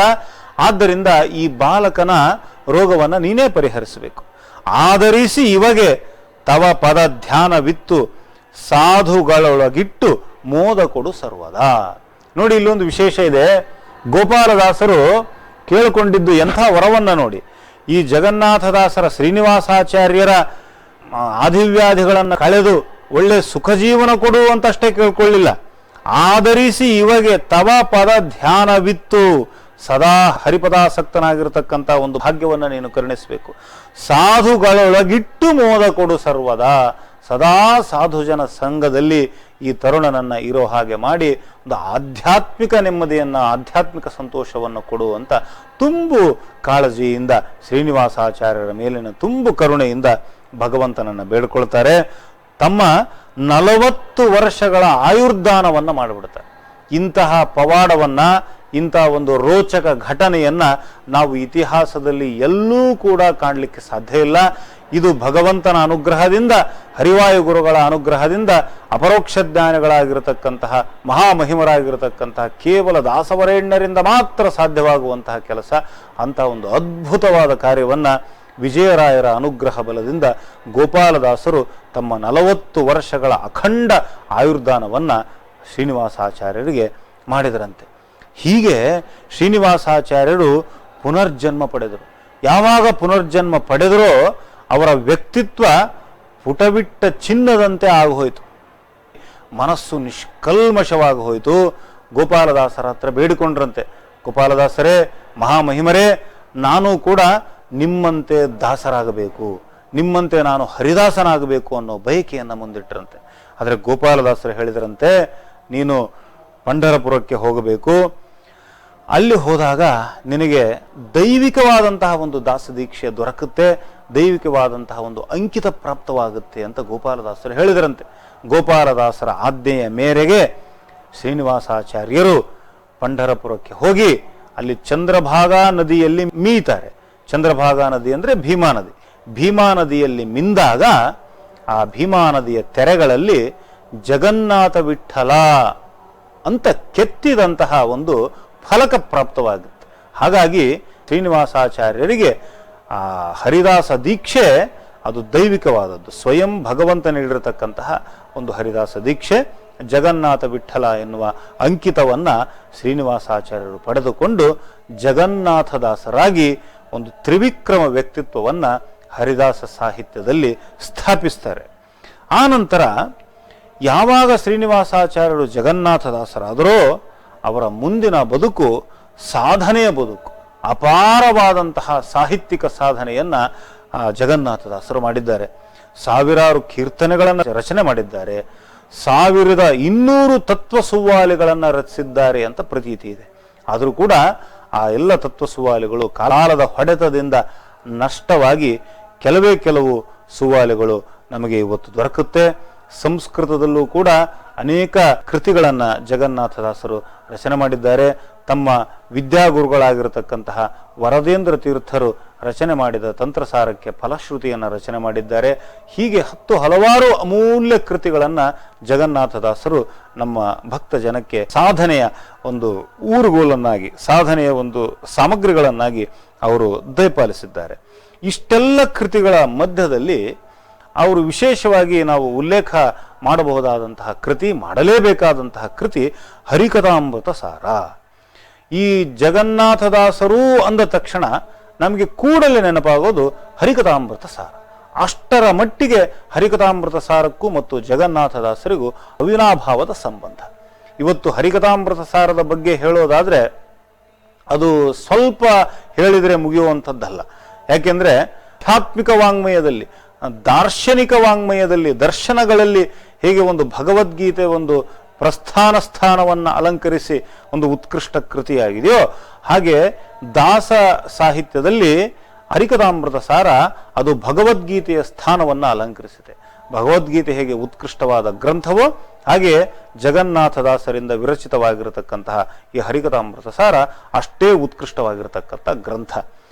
ಆದ್ದರಿಂದ ಈ ಬಾಲಕನ ರೋಗವನ್ನು ನೀನೇ ಪರಿಹರಿಸಬೇಕು. ಆಧರಿಸಿ ಇವಾಗೆ ತವ ಪದ ಧ್ಯಾನವಿತ್ತು ಸಾಧುಗಳೊಳಗಿಟ್ಟು ಮೋದ ಕೊಡು ಸರ್ವದಾ. ನೋಡಿ, ಇಲ್ಲೊಂದು ವಿಶೇಷ ಇದೆ. ಗೋಪಾಲದಾಸರು ಕೇಳಿಕೊಂಡಿದ್ದು ಎಂಥ ವರವನ್ನ ನೋಡಿ. ಈ ಜಗನ್ನಾಥದಾಸರ ಶ್ರೀನಿವಾಸಾಚಾರ್ಯರ ಆದಿವ್ಯಾಧಿಗಳನ್ನು ಕಳೆದು ಒಳ್ಳೆ ಸುಖ ಜೀವನ ಕೊಡುವಂತಷ್ಟೇ ಕೇಳ್ಕೊಳ್ಳಿಲ್ಲ. ಆಧರಿಸಿ ಇವಾಗೆ ತವ ಪದ ಧ್ಯಾನವಿತ್ತು, ಸದಾ ಹರಿಪದಾಸಕ್ತನಾಗಿರತಕ್ಕಂಥ ಒಂದು ಭಾಗ್ಯವನ್ನು ನೀನು ಕರುಣಿಸಬೇಕು. ಸಾಧುಗಳೊಳಗಿಟ್ಟು ಮೋದ ಕೊಡು ಸರ್ವದಾ, ಸದಾ ಸಾಧುಜನ ಸಂಘದಲ್ಲಿ ಈ ತರುಣನನ್ನ ಇರೋ ಹಾಗೆ ಮಾಡಿ ಒಂದು ಆಧ್ಯಾತ್ಮಿಕ ನೆಮ್ಮದಿಯನ್ನು, ಆಧ್ಯಾತ್ಮಿಕ ಸಂತೋಷವನ್ನು ಕೊಡುವಂತ ತುಂಬು ಕಾಳಜಿಯಿಂದ, ಶ್ರೀನಿವಾಸಾಚಾರ್ಯರ ಮೇಲಿನ ತುಂಬು ಕರುಣೆಯಿಂದ ಭಗವಂತನನ್ನು ಬೇಡ್ಕೊಳ್ತಾರೆ. ತಮ್ಮ 40 ವರ್ಷಗಳ ಆಯುರ್ದಾನವನ್ನು ಮಾಡಿಬಿಡ್ತಾರೆ. ಇಂತಹ ಪವಾಡವನ್ನ, ಇಂತಹ ಒಂದು ರೋಚಕ ಘಟನೆಯನ್ನ ನಾವು ಇತಿಹಾಸದಲ್ಲಿ ಎಲ್ಲೂ ಕೂಡ ಕಾಣಲಿಕ್ಕೆ ಸಾಧ್ಯ ಇಲ್ಲ. ಇದು ಭಗವಂತನ ಅನುಗ್ರಹದಿಂದ, ಹರಿವಾಯು ಗುರುಗಳ ಅನುಗ್ರಹದಿಂದ, ಅಪರೋಕ್ಷ ಜ್ಞಾನಿಗಳಾಗಿರತಕ್ಕಂತಹ ಮಹಾಮಹಿಮರಾಗಿರತಕ್ಕಂತಹ ಕೇವಲ ದಾಸವರೇಣ್ಯರಿಂದ ಮಾತ್ರ ಸಾಧ್ಯವಾಗುವಂತಹ ಕೆಲಸ. ಅಂತಹ ಒಂದು ಅದ್ಭುತವಾದ ಕಾರ್ಯವನ್ನ ವಿಜಯರಾಯರ ಅನುಗ್ರಹ ಬಲದಿಂದ ಗೋಪಾಲದಾಸರು ತಮ್ಮ 40 ವರ್ಷಗಳ ಅಖಂಡ ಆಯುರ್ದಾನವನ್ನ ಶ್ರೀನಿವಾಸಾಚಾರ್ಯರಿಗೆ ಮಾಡಿದರಂತೆ. ಹೀಗೆ ಶ್ರೀನಿವಾಸಾಚಾರ್ಯರು ಪುನರ್ಜನ್ಮ ಪಡೆದರು. ಯಾವಾಗ ಪುನರ್ಜನ್ಮ ಪಡೆದರೋ ಅವರ ವ್ಯಕ್ತಿತ್ವ ಪುಟಬಿಟ್ಟ ಚಿನ್ನದಂತೆ ಆಗೋಯ್ತು. ಮನಸ್ಸು ನಿಷ್ಕಲ್ಮಶವಾಗಿ ಹೋಯಿತು. ಗೋಪಾಲದಾಸರ ಹತ್ರ ಬೇಡಿಕೊಂಡ್ರಂತೆ, ಗೋಪಾಲದಾಸರೇ, ಮಹಾಮಹಿಮರೇ, ನಾನು ಕೂಡ ನಿಮ್ಮಂತೆ ದಾಸರಾಗಬೇಕು, ನಿಮ್ಮಂತೆ ನಾನು ಹರಿದಾಸನಾಗಬೇಕು ಅನ್ನೋ ಬಯಕೆಯನ್ನು ಮುಂದಿಟ್ಟರಂತೆ. ಆದರೆ ಗೋಪಾಲದಾಸರು ಹೇಳಿದರಂತೆ, ನೀನು ಪಂಢರಪುರಕ್ಕೆ ಹೋಗಬೇಕು, ಅಲ್ಲಿ ಹೋದಾಗ ನಿನಗೆ ದೈವಿಕವಾದಂತಹ ಒಂದು ದಾಸದೀಕ್ಷೆ ದೊರಕುತ್ತೆ, ದೈವಿಕವಾದಂತಹ ಒಂದು ಅಂಕಿತ ಪ್ರಾಪ್ತವಾಗುತ್ತೆ ಅಂತ ಗೋಪಾಲದಾಸರು ಹೇಳಿದರಂತೆ. ಗೋಪಾಲದಾಸರ ಆಜ್ಞೆಯ ಮೇರೆಗೆ ಶ್ರೀನಿವಾಸಾಚಾರ್ಯರು ಪಂಢರಪುರಕ್ಕೆ ಹೋಗಿ ಅಲ್ಲಿ ಚಂದ್ರಭಾಗಾ ನದಿಯಲ್ಲಿ ಮೀತಾರೆ. ಚಂದ್ರಭಾಗಾ ನದಿ ಅಂದರೆ ಭೀಮಾ ನದಿ. ಭೀಮಾ ನದಿಯಲ್ಲಿ ಮಿಂದಾಗ ಆ ಭೀಮಾ ನದಿಯ ತೆರೆಗಳಲ್ಲಿ ಜಗನ್ನಾಥ ವಿಠಲ ಅಂತ ಕೆತ್ತಿದಂತಹ ಒಂದು ಫಲಕ ಪ್ರಾಪ್ತವಾಗುತ್ತೆ. ಹಾಗಾಗಿ ಶ್ರೀನಿವಾಸಾಚಾರ್ಯರಿಗೆ ಆ ಹರಿದಾಸ ದೀಕ್ಷೆ ಅದು ದೈವಿಕವಾದದ್ದು, ಸ್ವಯಂ ಭಗವಂತ ನೀಡಿರತಕ್ಕಂತಹ ಒಂದು ಹರಿದಾಸ ದೀಕ್ಷೆ. ಜಗನ್ನಾಥ ವಿಠಲ ಎನ್ನುವ ಅಂಕಿತವನ್ನ ಶ್ರೀನಿವಾಸಾಚಾರ್ಯರು ಪಡೆದುಕೊಂಡು ಜಗನ್ನಾಥದಾಸರಾಗಿ ಒಂದು ತ್ರಿವಿಕ್ರಮ ವ್ಯಕ್ತಿತ್ವವನ್ನ ಹರಿದಾಸ ಸಾಹಿತ್ಯದಲ್ಲಿ ಸ್ಥಾಪಿಸ್ತಾರೆ. ಆ ನಂತರ ಯಾವಾಗ ಶ್ರೀನಿವಾಸಾಚಾರ್ಯರು ಜಗನ್ನಾಥದಾಸರಾದರೋ ಅವರ ಮುಂದಿನ ಬದುಕು ಸಾಧನೆಯ ಬದುಕು. ಅಪಾರವಾದಂತಹ ಸಾಹಿತ್ಯಿಕ ಸಾಧನೆಯನ್ನ ಜಗನ್ನಾಥದಾಸರು ಮಾಡಿದ್ದಾರೆ. ಸಾವಿರಾರು ಕೀರ್ತನೆಗಳನ್ನು ರಚನೆ ಮಾಡಿದ್ದಾರೆ. 1200 ತತ್ವ ಸುವ್ವಾಲಿಗಳನ್ನು ರಚಿಸಿದ್ದಾರೆ ಅಂತ ಪ್ರತೀತಿ ಇದೆ. ಆದರೂ ಕೂಡ ಆ ಎಲ್ಲ ತತ್ವ ಸುವ್ವಾಲಿಗಳು ಕಾಲದ ಹೊಡೆತದಿಂದ ನಷ್ಟವಾಗಿ ಕೆಲವು ಸುವ್ವಾಲಿಗಳು ನಮಗೆ ಇವತ್ತು ದೊರಕುತ್ತೆ. ಸಂಸ್ಕೃತದಲ್ಲೂ ಕೂಡ ಅನೇಕ ಕೃತಿಗಳನ್ನು ಜಗನ್ನಾಥದಾಸರು ರಚನೆ ಮಾಡಿದ್ದಾರೆ. ತಮ್ಮ ವಿದ್ಯಾಗುರುಗಳಾಗಿರತಕ್ಕಂತಹ ವರದೇಂದ್ರ ತೀರ್ಥರು ರಚನೆ ಮಾಡಿದ ತಂತ್ರಸಾರಕ್ಕೆ ಫಲಶ್ರುತಿಯನ್ನು ರಚನೆ ಮಾಡಿದ್ದಾರೆ. ಹೀಗೆ ಹಲವಾರು ಅಮೂಲ್ಯ ಕೃತಿಗಳನ್ನು ಜಗನ್ನಾಥದಾಸರು ನಮ್ಮ ಭಕ್ತ ಜನಕ್ಕೆ ಸಾಧನೆಯ ಒಂದು ಊರುಗೋಲನ್ನಾಗಿ, ಸಾಧನೆಯ ಒಂದು ಸಾಮಗ್ರಿಗಳನ್ನಾಗಿ ಅವರು ದಯಪಾಲಿಸಿದ್ದಾರೆ. ಇಷ್ಟೆಲ್ಲ ಕೃತಿಗಳ ಮಧ್ಯದಲ್ಲಿ ಅವರು ವಿಶೇಷವಾಗಿ ನಾವು ಉಲ್ಲೇಖ ಮಾಡಬಹುದಾದಂತಹ ಕೃತಿ, ಮಾಡಲೇಬೇಕಾದಂತಹ ಕೃತಿ ಹರಿಕಥಾಮೃತ ಸಾರ. ಈ ಜಗನ್ನಾಥದಾಸರು ಅಂದ ತಕ್ಷಣ ನಮಗೆ ಕೂಡಲೇ ನೆನಪಾಗೋದು ಹರಿಕಥಾಮೃತ ಸಾರ. ಅಷ್ಟರ ಮಟ್ಟಿಗೆ ಹರಿಕಥಾಮೃತ ಸಾರಕ್ಕೂ ಮತ್ತು ಜಗನ್ನಾಥದಾಸರಿಗೂ ಅವಿನಾಭಾವದ ಸಂಬಂಧ. ಇವತ್ತು ಹರಿಕಥಾಮೃತ ಸಾರದ ಬಗ್ಗೆ ಹೇಳೋದಾದರೆ ಅದು ಸ್ವಲ್ಪ ಹೇಳಿದರೆ ಮುಗಿಯುವಂಥದ್ದಲ್ಲ. ಯಾಕೆಂದರೆ ಆಧ್ಯಾತ್ಮಿಕ ವಾಂಗ್ಮಯದಲ್ಲಿ, ದಾರ್ಶನಿಕ ವಾಂಗ್ಮಯದಲ್ಲಿ, ದರ್ಶನಗಳಲ್ಲಿ ಹೇಗೆ ಒಂದು ಭಗವದ್ಗೀತೆ ಒಂದು ಪ್ರಸ್ಥಾನ ಸ್ಥಾನವನ್ನು ಅಲಂಕರಿಸಿ ಒಂದು ಉತ್ಕೃಷ್ಟ ಕೃತಿಯಾಗಿದೆಯೋ, ಹಾಗೆ ದಾಸ ಸಾಹಿತ್ಯದಲ್ಲಿ ಹರಿಕಥಾಮೃತ ಸಾರ ಅದು ಭಗವದ್ಗೀತೆಯ ಸ್ಥಾನವನ್ನು ಅಲಂಕರಿಸಿದೆ. ಭಗವದ್ಗೀತೆ ಹೇಗೆ ಉತ್ಕೃಷ್ಟವಾದ ಗ್ರಂಥವೋ ಹಾಗೆ ಜಗನ್ನಾಥದಾಸರಿಂದ ವಿರಚಿತವಾಗಿರತಕ್ಕಂತಹ ಈ ಹರಿಕಥಾಮೃತ ಸಾರ ಅಷ್ಟೇ ಉತ್ಕೃಷ್ಟವಾಗಿರತಕ್ಕಂಥ ಗ್ರಂಥ.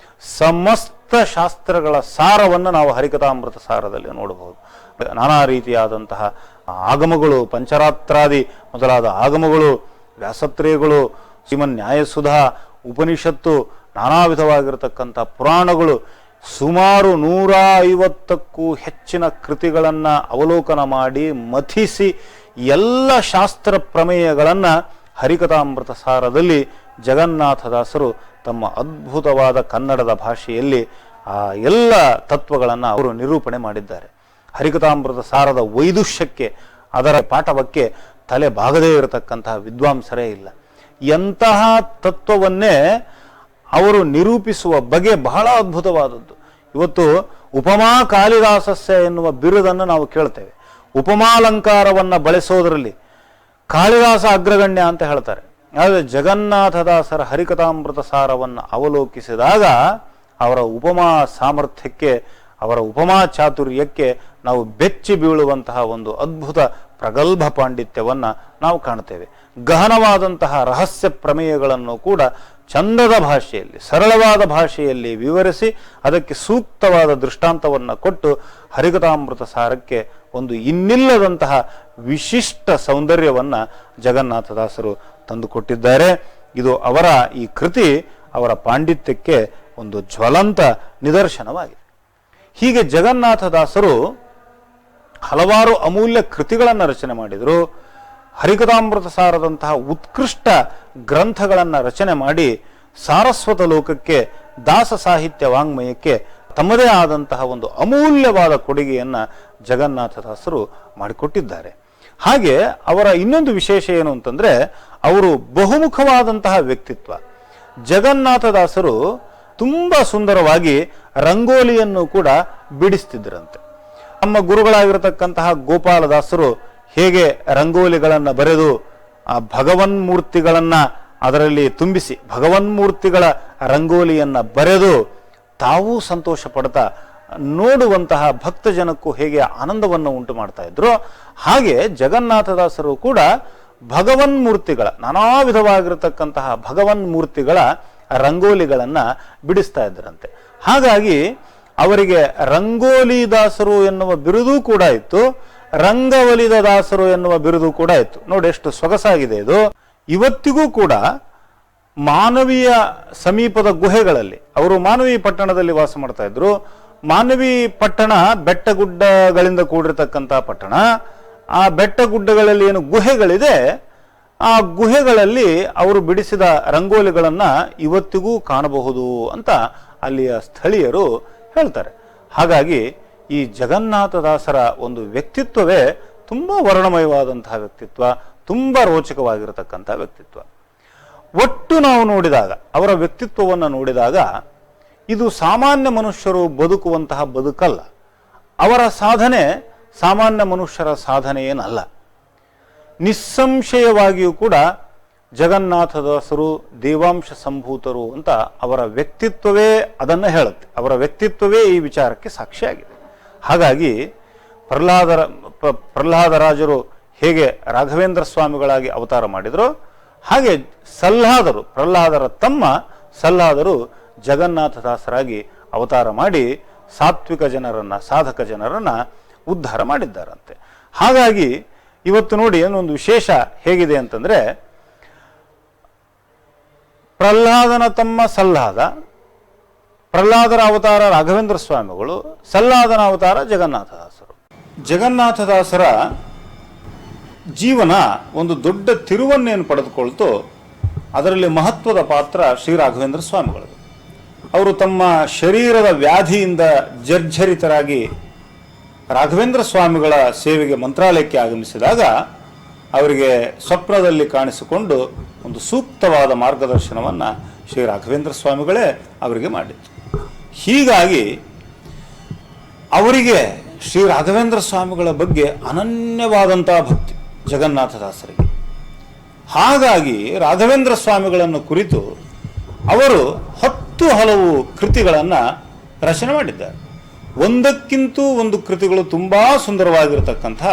ಸಮಸ್ತ ಶಾಸ್ತ್ರಗಳ ಸಾರವನ್ನು ನಾವು ಹರಿಕಥಾಮೃತ ಸಾರದಲ್ಲಿ ನೋಡಬಹುದು. ನಾನಾ ರೀತಿಯಾದಂತಹ ಆಗಮಗಳು, ಪಂಚರಾತ್ರಾದಿ ಮೊದಲಾದ ಆಗಮಗಳು, ವ್ಯಾಸತ್ರಯಗಳು, ಶ್ರೀಮನ್ ನ್ಯಾಯಸುಧಾ, ಉಪನಿಷತ್ತು, ನಾನಾ ವಿಧವಾಗಿರತಕ್ಕಂಥ ಪುರಾಣಗಳು, ಸುಮಾರು 150ಕ್ಕೂ ಹೆಚ್ಚಿನ ಕೃತಿಗಳನ್ನು ಅವಲೋಕನ ಮಾಡಿ ಮಥಿಸಿ ಎಲ್ಲ ಶಾಸ್ತ್ರ ಪ್ರಮೇಯಗಳನ್ನು ಹರಿಕಥಾಮೃತ ಸಾರದಲ್ಲಿ ಜಗನ್ನಾಥದಾಸರು ತಮ್ಮ ಅದ್ಭುತವಾದ ಕನ್ನಡದ ಭಾಷೆಯಲ್ಲಿ ಆ ಎಲ್ಲ ತತ್ವಗಳನ್ನು ಅವರು ನಿರೂಪಣೆ ಮಾಡಿದ್ದಾರೆ. ಹರಿಕಥಾಮೃತ ಸಾರದ ವೈದುಷ್ಯಕ್ಕೆ, ಅದರ ಪಾಠವಕ್ಕೆ ತಲೆ ಬಾಗದೇ ಇರತಕ್ಕಂತಹ ವಿದ್ವಾಂಸರೇ ಇಲ್ಲ. ಎಂತಹ ತತ್ವವನ್ನೇ ಅವರು ನಿರೂಪಿಸುವ ಬಗೆ ಬಹಳ ಅದ್ಭುತವಾದದ್ದು. ಇವತ್ತು ಉಪಮಾ ಕಾಳಿದಾಸಸ್ಯ ಎನ್ನುವ ಬಿರುದನ್ನು ನಾವು ಕೇಳ್ತೇವೆ. ಉಪಮಾಲಂಕಾರವನ್ನು ಬಳಸೋದರಲ್ಲಿ ಕಾಳಿದಾಸ ಅಗ್ರಗಣ್ಯ ಅಂತ ಹೇಳ್ತಾರೆ. ಆದರೆ ಜಗನ್ನಾಥದಾಸರ ಹರಿಕಥಾಮೃತ ಸಾರವನ್ನು ಅವಲೋಕಿಸಿದಾಗ ಅವರ ಉಪಮಾ ಸಾಮರ್ಥ್ಯಕ್ಕೆ, ಅವರ ಉಪಮಾ ಚಾತುರ್ಯಕ್ಕೆ ನಾವು ಬೆಚ್ಚಿ ಬೀಳುವಂತಹ ಒಂದು ಅದ್ಭುತ ಪ್ರಗಲ್ಭ ಪಾಂಡಿತ್ಯವನ್ನು ನಾವು ಕಾಣ್ತೇವೆ. ಗಹನವಾದಂತಹ ರಹಸ್ಯ ಪ್ರಮೇಯಗಳನ್ನು ಕೂಡ ಚಂದದ ಭಾಷೆಯಲ್ಲಿ, ಸರಳವಾದ ಭಾಷೆಯಲ್ಲಿ ವಿವರಿಸಿ ಅದಕ್ಕೆ ಸೂಕ್ತವಾದ ದೃಷ್ಟಾಂತವನ್ನು ಕೊಟ್ಟು ಹರಿಕಥಾಮೃತ ಸಾರಕ್ಕೆ ಒಂದು ಇನ್ನಿಲ್ಲದಂತಹ ವಿಶಿಷ್ಟ ಸೌಂದರ್ಯವನ್ನು ಜಗನ್ನಾಥದಾಸರು ತಂದುಕೊಟ್ಟಿದ್ದಾರೆ. ಇದು ಅವರ ಈ ಕೃತಿ ಅವರ ಪಾಂಡಿತ್ಯಕ್ಕೆ ಒಂದು ಜ್ವಲಂತ ನಿದರ್ಶನವಾಗಿದೆ. ಹೀಗೆ ಜಗನ್ನಾಥದಾಸರು ಹಲವಾರು ಅಮೂಲ್ಯ ಕೃತಿಗಳನ್ನು ರಚನೆ ಮಾಡಿದರು. ಹರಿಕಥಾಮೃತ ಸಾರದಂತಹ ಉತ್ಕೃಷ್ಟ ಗ್ರಂಥಗಳನ್ನು ರಚನೆ ಮಾಡಿ ಸಾರಸ್ವತ ಲೋಕಕ್ಕೆ, ದಾಸ ಸಾಹಿತ್ಯ ವಾಂಗ್ಮಯಕ್ಕೆ ತಮ್ಮದೇ ಆದಂತಹ ಒಂದು ಅಮೂಲ್ಯವಾದ ಕೊಡುಗೆಯನ್ನು ಜಗನ್ನಾಥದಾಸರು ಮಾಡಿಕೊಟ್ಟಿದ್ದಾರೆ. ಹಾಗೆ ಅವರ ಇನ್ನೊಂದು ವಿಶೇಷ ಏನು ಅಂತಂದರೆ, ಅವರು ಬಹುಮುಖವಾದಂತಹ ವ್ಯಕ್ತಿತ್ವ. ಜಗನ್ನಾಥದಾಸರು ತುಂಬ ಸುಂದರವಾಗಿ ರಂಗೋಲಿಯನ್ನು ಕೂಡ ಬಿಡಿಸ್ತಿದ್ದರಂತೆ. ನಮ್ಮ ಗುರುಗಳಾಗಿರತಕ್ಕಂತಹ ಗೋಪಾಲದಾಸರು ಹೇಗೆ ರಂಗೋಲಿಗಳನ್ನು ಬರೆದು ಆ ಭಗವನ್ಮೂರ್ತಿಗಳನ್ನು ಅದರಲ್ಲಿ ತುಂಬಿಸಿ ಭಗವನ್ಮೂರ್ತಿಗಳ ರಂಗೋಲಿಯನ್ನು ಬರೆದು ತಾವೂ ಸಂತೋಷ ಪಡ್ತಾ ನೋಡುವಂತಹ ಭಕ್ತ ಜನಕ್ಕೂ ಹೇಗೆ ಆನಂದವನ್ನು ಉಂಟು ಮಾಡ್ತಾ ಇದ್ರು, ಹಾಗೆ ಜಗನ್ನಾಥದಾಸರು ಕೂಡ ಭಗವನ್ಮೂರ್ತಿಗಳ, ನಾನಾ ವಿಧವಾಗಿರತಕ್ಕಂತಹ ಭಗವನ್ಮೂರ್ತಿಗಳ ರಂಗೋಲಿಗಳನ್ನು ಬಿಡಿಸ್ತಾ ಇದ್ದರಂತೆ. ಹಾಗಾಗಿ ಅವರಿಗೆ ರಂಗೋಲಿದಾಸರು ಎನ್ನುವ ಬಿರುದು ಕೂಡ ಇತ್ತು, ರಂಗವಲಿದ ದಾಸರು ಎನ್ನುವ ಬಿರುದು ಕೂಡ ಇತ್ತು. ನೋಡಿ ಎಷ್ಟು ಸೊಗಸಾಗಿದೆ ಇದು. ಇವತ್ತಿಗೂ ಕೂಡ ಮಾನವೀಯ ಸಮೀಪದ ಗುಹೆಗಳಲ್ಲಿ, ಅವರು ಮಾನವಿ ಪಟ್ಟಣದಲ್ಲಿ ವಾಸ ಮಾಡ್ತಾ ಇದ್ರು. ಮಾನವಿ ಪಟ್ಟಣ ಬೆಟ್ಟಗುಡ್ಡಗಳಿಂದ ಕೂಡಿರತಕ್ಕಂಥ ಪಟ್ಟಣ. ಆ ಬೆಟ್ಟಗುಡ್ಡಗಳಲ್ಲಿ ಏನು ಗುಹೆಗಳಿದೆ, ಆ ಗುಹೆಗಳಲ್ಲಿ ಅವರು ಬಿಡಿಸಿದ ರಂಗೋಲಿಗಳನ್ನು ಇವತ್ತಿಗೂ ಕಾಣಬಹುದು ಅಂತ ಅಲ್ಲಿಯ ಸ್ಥಳೀಯರು ಹೇಳ್ತಾರೆ. ಹಾಗಾಗಿ ಈ ಜಗನ್ನಾಥದಾಸರ ಒಂದು ವ್ಯಕ್ತಿತ್ವವೇ ತುಂಬ ವರ್ಣಮಯವಾದಂತಹ ವ್ಯಕ್ತಿತ್ವ, ತುಂಬ ರೋಚಕವಾಗಿರತಕ್ಕಂಥ ವ್ಯಕ್ತಿತ್ವ. ಒಟ್ಟು ನಾವು ನೋಡಿದಾಗ, ಅವರ ವ್ಯಕ್ತಿತ್ವವನ್ನು ನೋಡಿದಾಗ, ಇದು ಸಾಮಾನ್ಯ ಮನುಷ್ಯರು ಬದುಕುವಂತಹ ಬದುಕಲ್ಲ. ಅವರ ಸಾಧನೆ ಸಾಮಾನ್ಯ ಮನುಷ್ಯರ ಸಾಧನೆ ಏನಲ್ಲ. ನಿಸ್ಸಂಶಯವಾಗಿಯೂ ಕೂಡ ಜಗನ್ನಾಥದಾಸರು ದೇವಾಂಶ ಸಂಭೂತರು ಅಂತ ಅವರ ವ್ಯಕ್ತಿತ್ವವೇ ಅದನ್ನು ಹೇಳುತ್ತೆ. ಅವರ ವ್ಯಕ್ತಿತ್ವವೇ ಈ ವಿಚಾರಕ್ಕೆ ಸಾಕ್ಷಿಯಾಗಿದೆ. ಹಾಗಾಗಿ ಪ್ರಹ್ಲಾದರಾಜರು ಹೇಗೆ ರಾಘವೇಂದ್ರ ಸ್ವಾಮಿಗಳಾಗಿ ಅವತಾರ ಮಾಡಿದರು, ಹಾಗೆ ಪ್ರಹ್ಲಾದರ ತಮ್ಮ ಸಲ್ಲಾದರು ಜಗನ್ನಾಥದಾಸರಾಗಿ ಅವತಾರ ಮಾಡಿ ಸಾತ್ವಿಕ ಜನರನ್ನು, ಸಾಧಕ ಜನರನ್ನು ಉದ್ಧಾರ ಮಾಡಿದ್ದಾರಂತೆ. ಹಾಗಾಗಿ ಇವತ್ತು ನೋಡಿ ಏನೊಂದು ವಿಶೇಷ ಹೇಗಿದೆ ಅಂತಂದರೆ, ಪ್ರಹ್ಲಾದನ ತಮ್ಮ ಪ್ರಹ್ಲಾದರ ಅವತಾರ ರಾಘವೇಂದ್ರ ಸ್ವಾಮಿಗಳು, ಸಲ್ಲಾದನ ಅವತಾರ ಜಗನ್ನಾಥದಾಸರು. ಜಗನ್ನಾಥದಾಸರ ಜೀವನ ಒಂದು ದೊಡ್ಡ ತಿರುವನ್ನೇನು ಪಡೆದುಕೊಳ್ತು, ಅದರಲ್ಲಿ ಮಹತ್ವದ ಪಾತ್ರ ಶ್ರೀ ರಾಘವೇಂದ್ರ ಸ್ವಾಮಿಗಳದು. ಅವರು ತಮ್ಮ ಶರೀರದ ವ್ಯಾಧಿಯಿಂದ ಜರ್ಜರಿತರಾಗಿ ರಾಘವೇಂದ್ರ ಸ್ವಾಮಿಗಳ ಸೇವೆಗೆ ಮಂತ್ರಾಲಯಕ್ಕೆ ಆಗಮಿಸಿದಾಗ ಅವರಿಗೆ ಸ್ವಪ್ನದಲ್ಲಿ ಕಾಣಿಸಿಕೊಂಡು ಒಂದು ಸೂಕ್ತವಾದ ಮಾರ್ಗದರ್ಶನವನ್ನು ಶ್ರೀ ರಾಘವೇಂದ್ರ ಸ್ವಾಮಿಗಳೇ ಅವರಿಗೆ ಮಾಡಿತ್ತು. ಹೀಗಾಗಿ ಅವರಿಗೆ ಶ್ರೀ ರಾಘವೇಂದ್ರ ಸ್ವಾಮಿಗಳ ಬಗ್ಗೆ ಅನನ್ಯವಾದಂಥ ಭಕ್ತಿ ಜಗನ್ನಾಥದಾಸರಿಗೆ. ಹಾಗಾಗಿ ರಾಘವೇಂದ್ರ ಸ್ವಾಮಿಗಳನ್ನು ಕುರಿತು ಅವರು 10 ಹಲವು ಕೃತಿಗಳನ್ನು ರಚನೆ ಮಾಡಿದ್ದಾರೆ. ಒಂದಕ್ಕಿಂತ ಒಂದು ಕೃತಿಗಳು ತುಂಬ ಸುಂದರವಾಗಿರತಕ್ಕಂಥ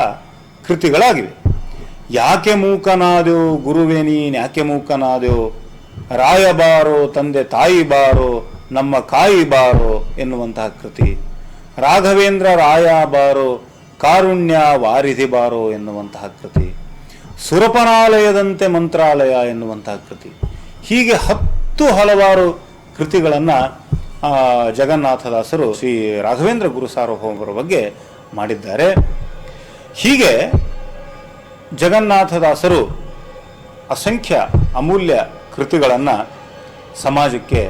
ಕೃತಿಗಳಾಗಿವೆ. ಯಾಕೆ ಮೂಕನಾದೆವು ಗುರುವೇ ನೀನು ಯಾಕೆ ಮೂಕನಾದೆವು, ರಾಯ ಬಾರೋ ತಂದೆ ತಾಯಿ ಬಾರೋ ನಮ್ಮ ಕಾಯಿ ಬಾರೋ ಎನ್ನುವಂತಹ ಕೃತಿ, ರಾಘವೇಂದ್ರ ರಾಯ ಬಾರೋ ಕಾರುಣ್ಯ ವಾರಿಧಿ ಬಾರೋ ಎನ್ನುವಂತಹ ಕೃತಿ, ಸುರಪನಾಲಯದಂತೆ ಮಂತ್ರಾಲಯ ಎನ್ನುವಂತಹ ಕೃತಿ. ಹೀಗೆ 10 ಹಲವಾರು ಕೃತಿಗಳನ್ನು ಜಗನ್ನಾಥದಾಸರು ಶ್ರೀ ರಾಘವೇಂದ್ರ ಗುರು ಸಾರ್ವಭೌಮರ ಬಗ್ಗೆ ಮಾಡಿದ್ದಾರೆ. ಹೀಗೆ ಜಗನ್ನಾಥದಾಸರು ಅಸಂಖ್ಯ ಅಮೂಲ್ಯ ಕೃತಿಗಳನ್ನು ಸಮಾಜಕ್ಕೆ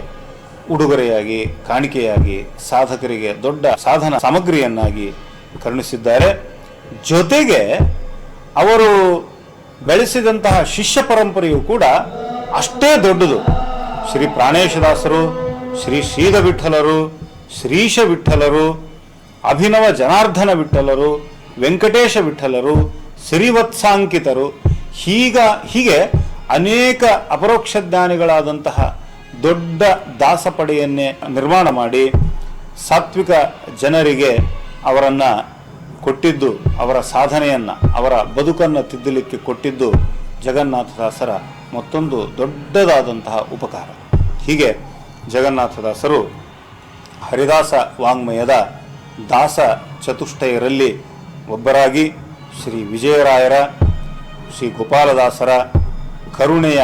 ಉಡುಗೊರೆಯಾಗಿ, ಕಾಣಿಕೆಯಾಗಿ, ಸಾಧಕರಿಗೆ ದೊಡ್ಡ ಸಾಧನ ಸಾಮಗ್ರಿಯನ್ನಾಗಿ ಕರುಣಿಸಿದ್ದಾರೆ. ಜೊತೆಗೆ ಅವರು ಬೆಳೆಸಿದಂತಹ ಶಿಷ್ಯ ಪರಂಪರೆಯು ಕೂಡ ಅಷ್ಟೇ ದೊಡ್ಡದು. ಶ್ರೀ ಪ್ರಾಣೇಶದಾಸರು, ಶ್ರೀ ಶ್ರೀಧ ವಿಠಲರು, ಶ್ರೀಶ ವಿಠಲರು, ಅಭಿನವ ಜನಾರ್ದನ ವಿಠಲರು, ವೆಂಕಟೇಶ ವಿಠಲರು, ಶ್ರೀವತ್ಸಾಂಕಿತರು, ಹೀಗೆ ಅನೇಕ ಅಪರೋಕ್ಷ ಜ್ಞಾನಿಗಳಾದಂತಹ ದೊಡ್ಡ ದಾಸಪಡೆಯನ್ನೇ ನಿರ್ಮಾಣ ಮಾಡಿ ಸಾತ್ವಿಕ ಜನರಿಗೆ ಅವರನ್ನು ಕೊಟ್ಟಿದ್ದು, ಅವರ ಸಾಧನೆಯನ್ನು, ಅವರ ಬದುಕನ್ನು ತಿದ್ದಲಿಕ್ಕೆ ಕೊಟ್ಟಿದ್ದು ಜಗನ್ನಾಥದಾಸರ ಮತ್ತೊಂದು ದೊಡ್ಡದಾದಂತಹ ಉಪಕಾರ. ಹೀಗೆ ಜಗನ್ನಾಥದಾಸರು ಹರಿದಾಸ ವಾಂಗ್ಮಯದ ದಾಸ ಚತುಷ್ಟಯರಲ್ಲಿ ಒಬ್ಬರಾಗಿ ಶ್ರೀ ವಿಜಯರಾಯರ, ಶ್ರೀ ಗೋಪಾಲದಾಸರ ಕರುಣೆಯ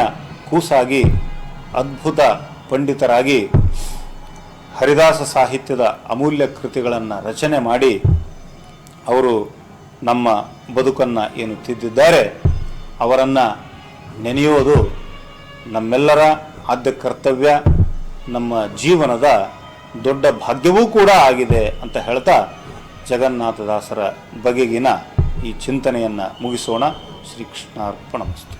ಕೂಸಾಗಿ, ಅದ್ಭುತ ಪಂಡಿತರಾಗಿ ಹರಿದಾಸ ಸಾಹಿತ್ಯದ ಅಮೂಲ್ಯ ಕೃತಿಗಳನ್ನು ರಚನೆ ಮಾಡಿ ಅವರು ನಮ್ಮ ಬದುಕನ್ನು ಏನು ತಿದ್ದಿದ್ದಾರೆ ಅವರನ್ನು ನೆನೆಯೋದು ನಮ್ಮೆಲ್ಲರ ಆದ್ಯ ಕರ್ತವ್ಯ, ನಮ್ಮ ಜೀವನದ ದೊಡ್ಡ ಭಾಗ್ಯವೂ ಕೂಡ ಆಗಿದೆ ಅಂತ ಹೇಳ್ತಾ ಜಗನ್ನಾಥದಾಸರ ಬಗೆಗಿನ ಈ ಚಿಂತನೆಯನ್ನು ಮುಗಿಸೋಣ. ಶ್ರೀಕೃಷ್ಣಾರ್ಪಣಮಸ್ತು.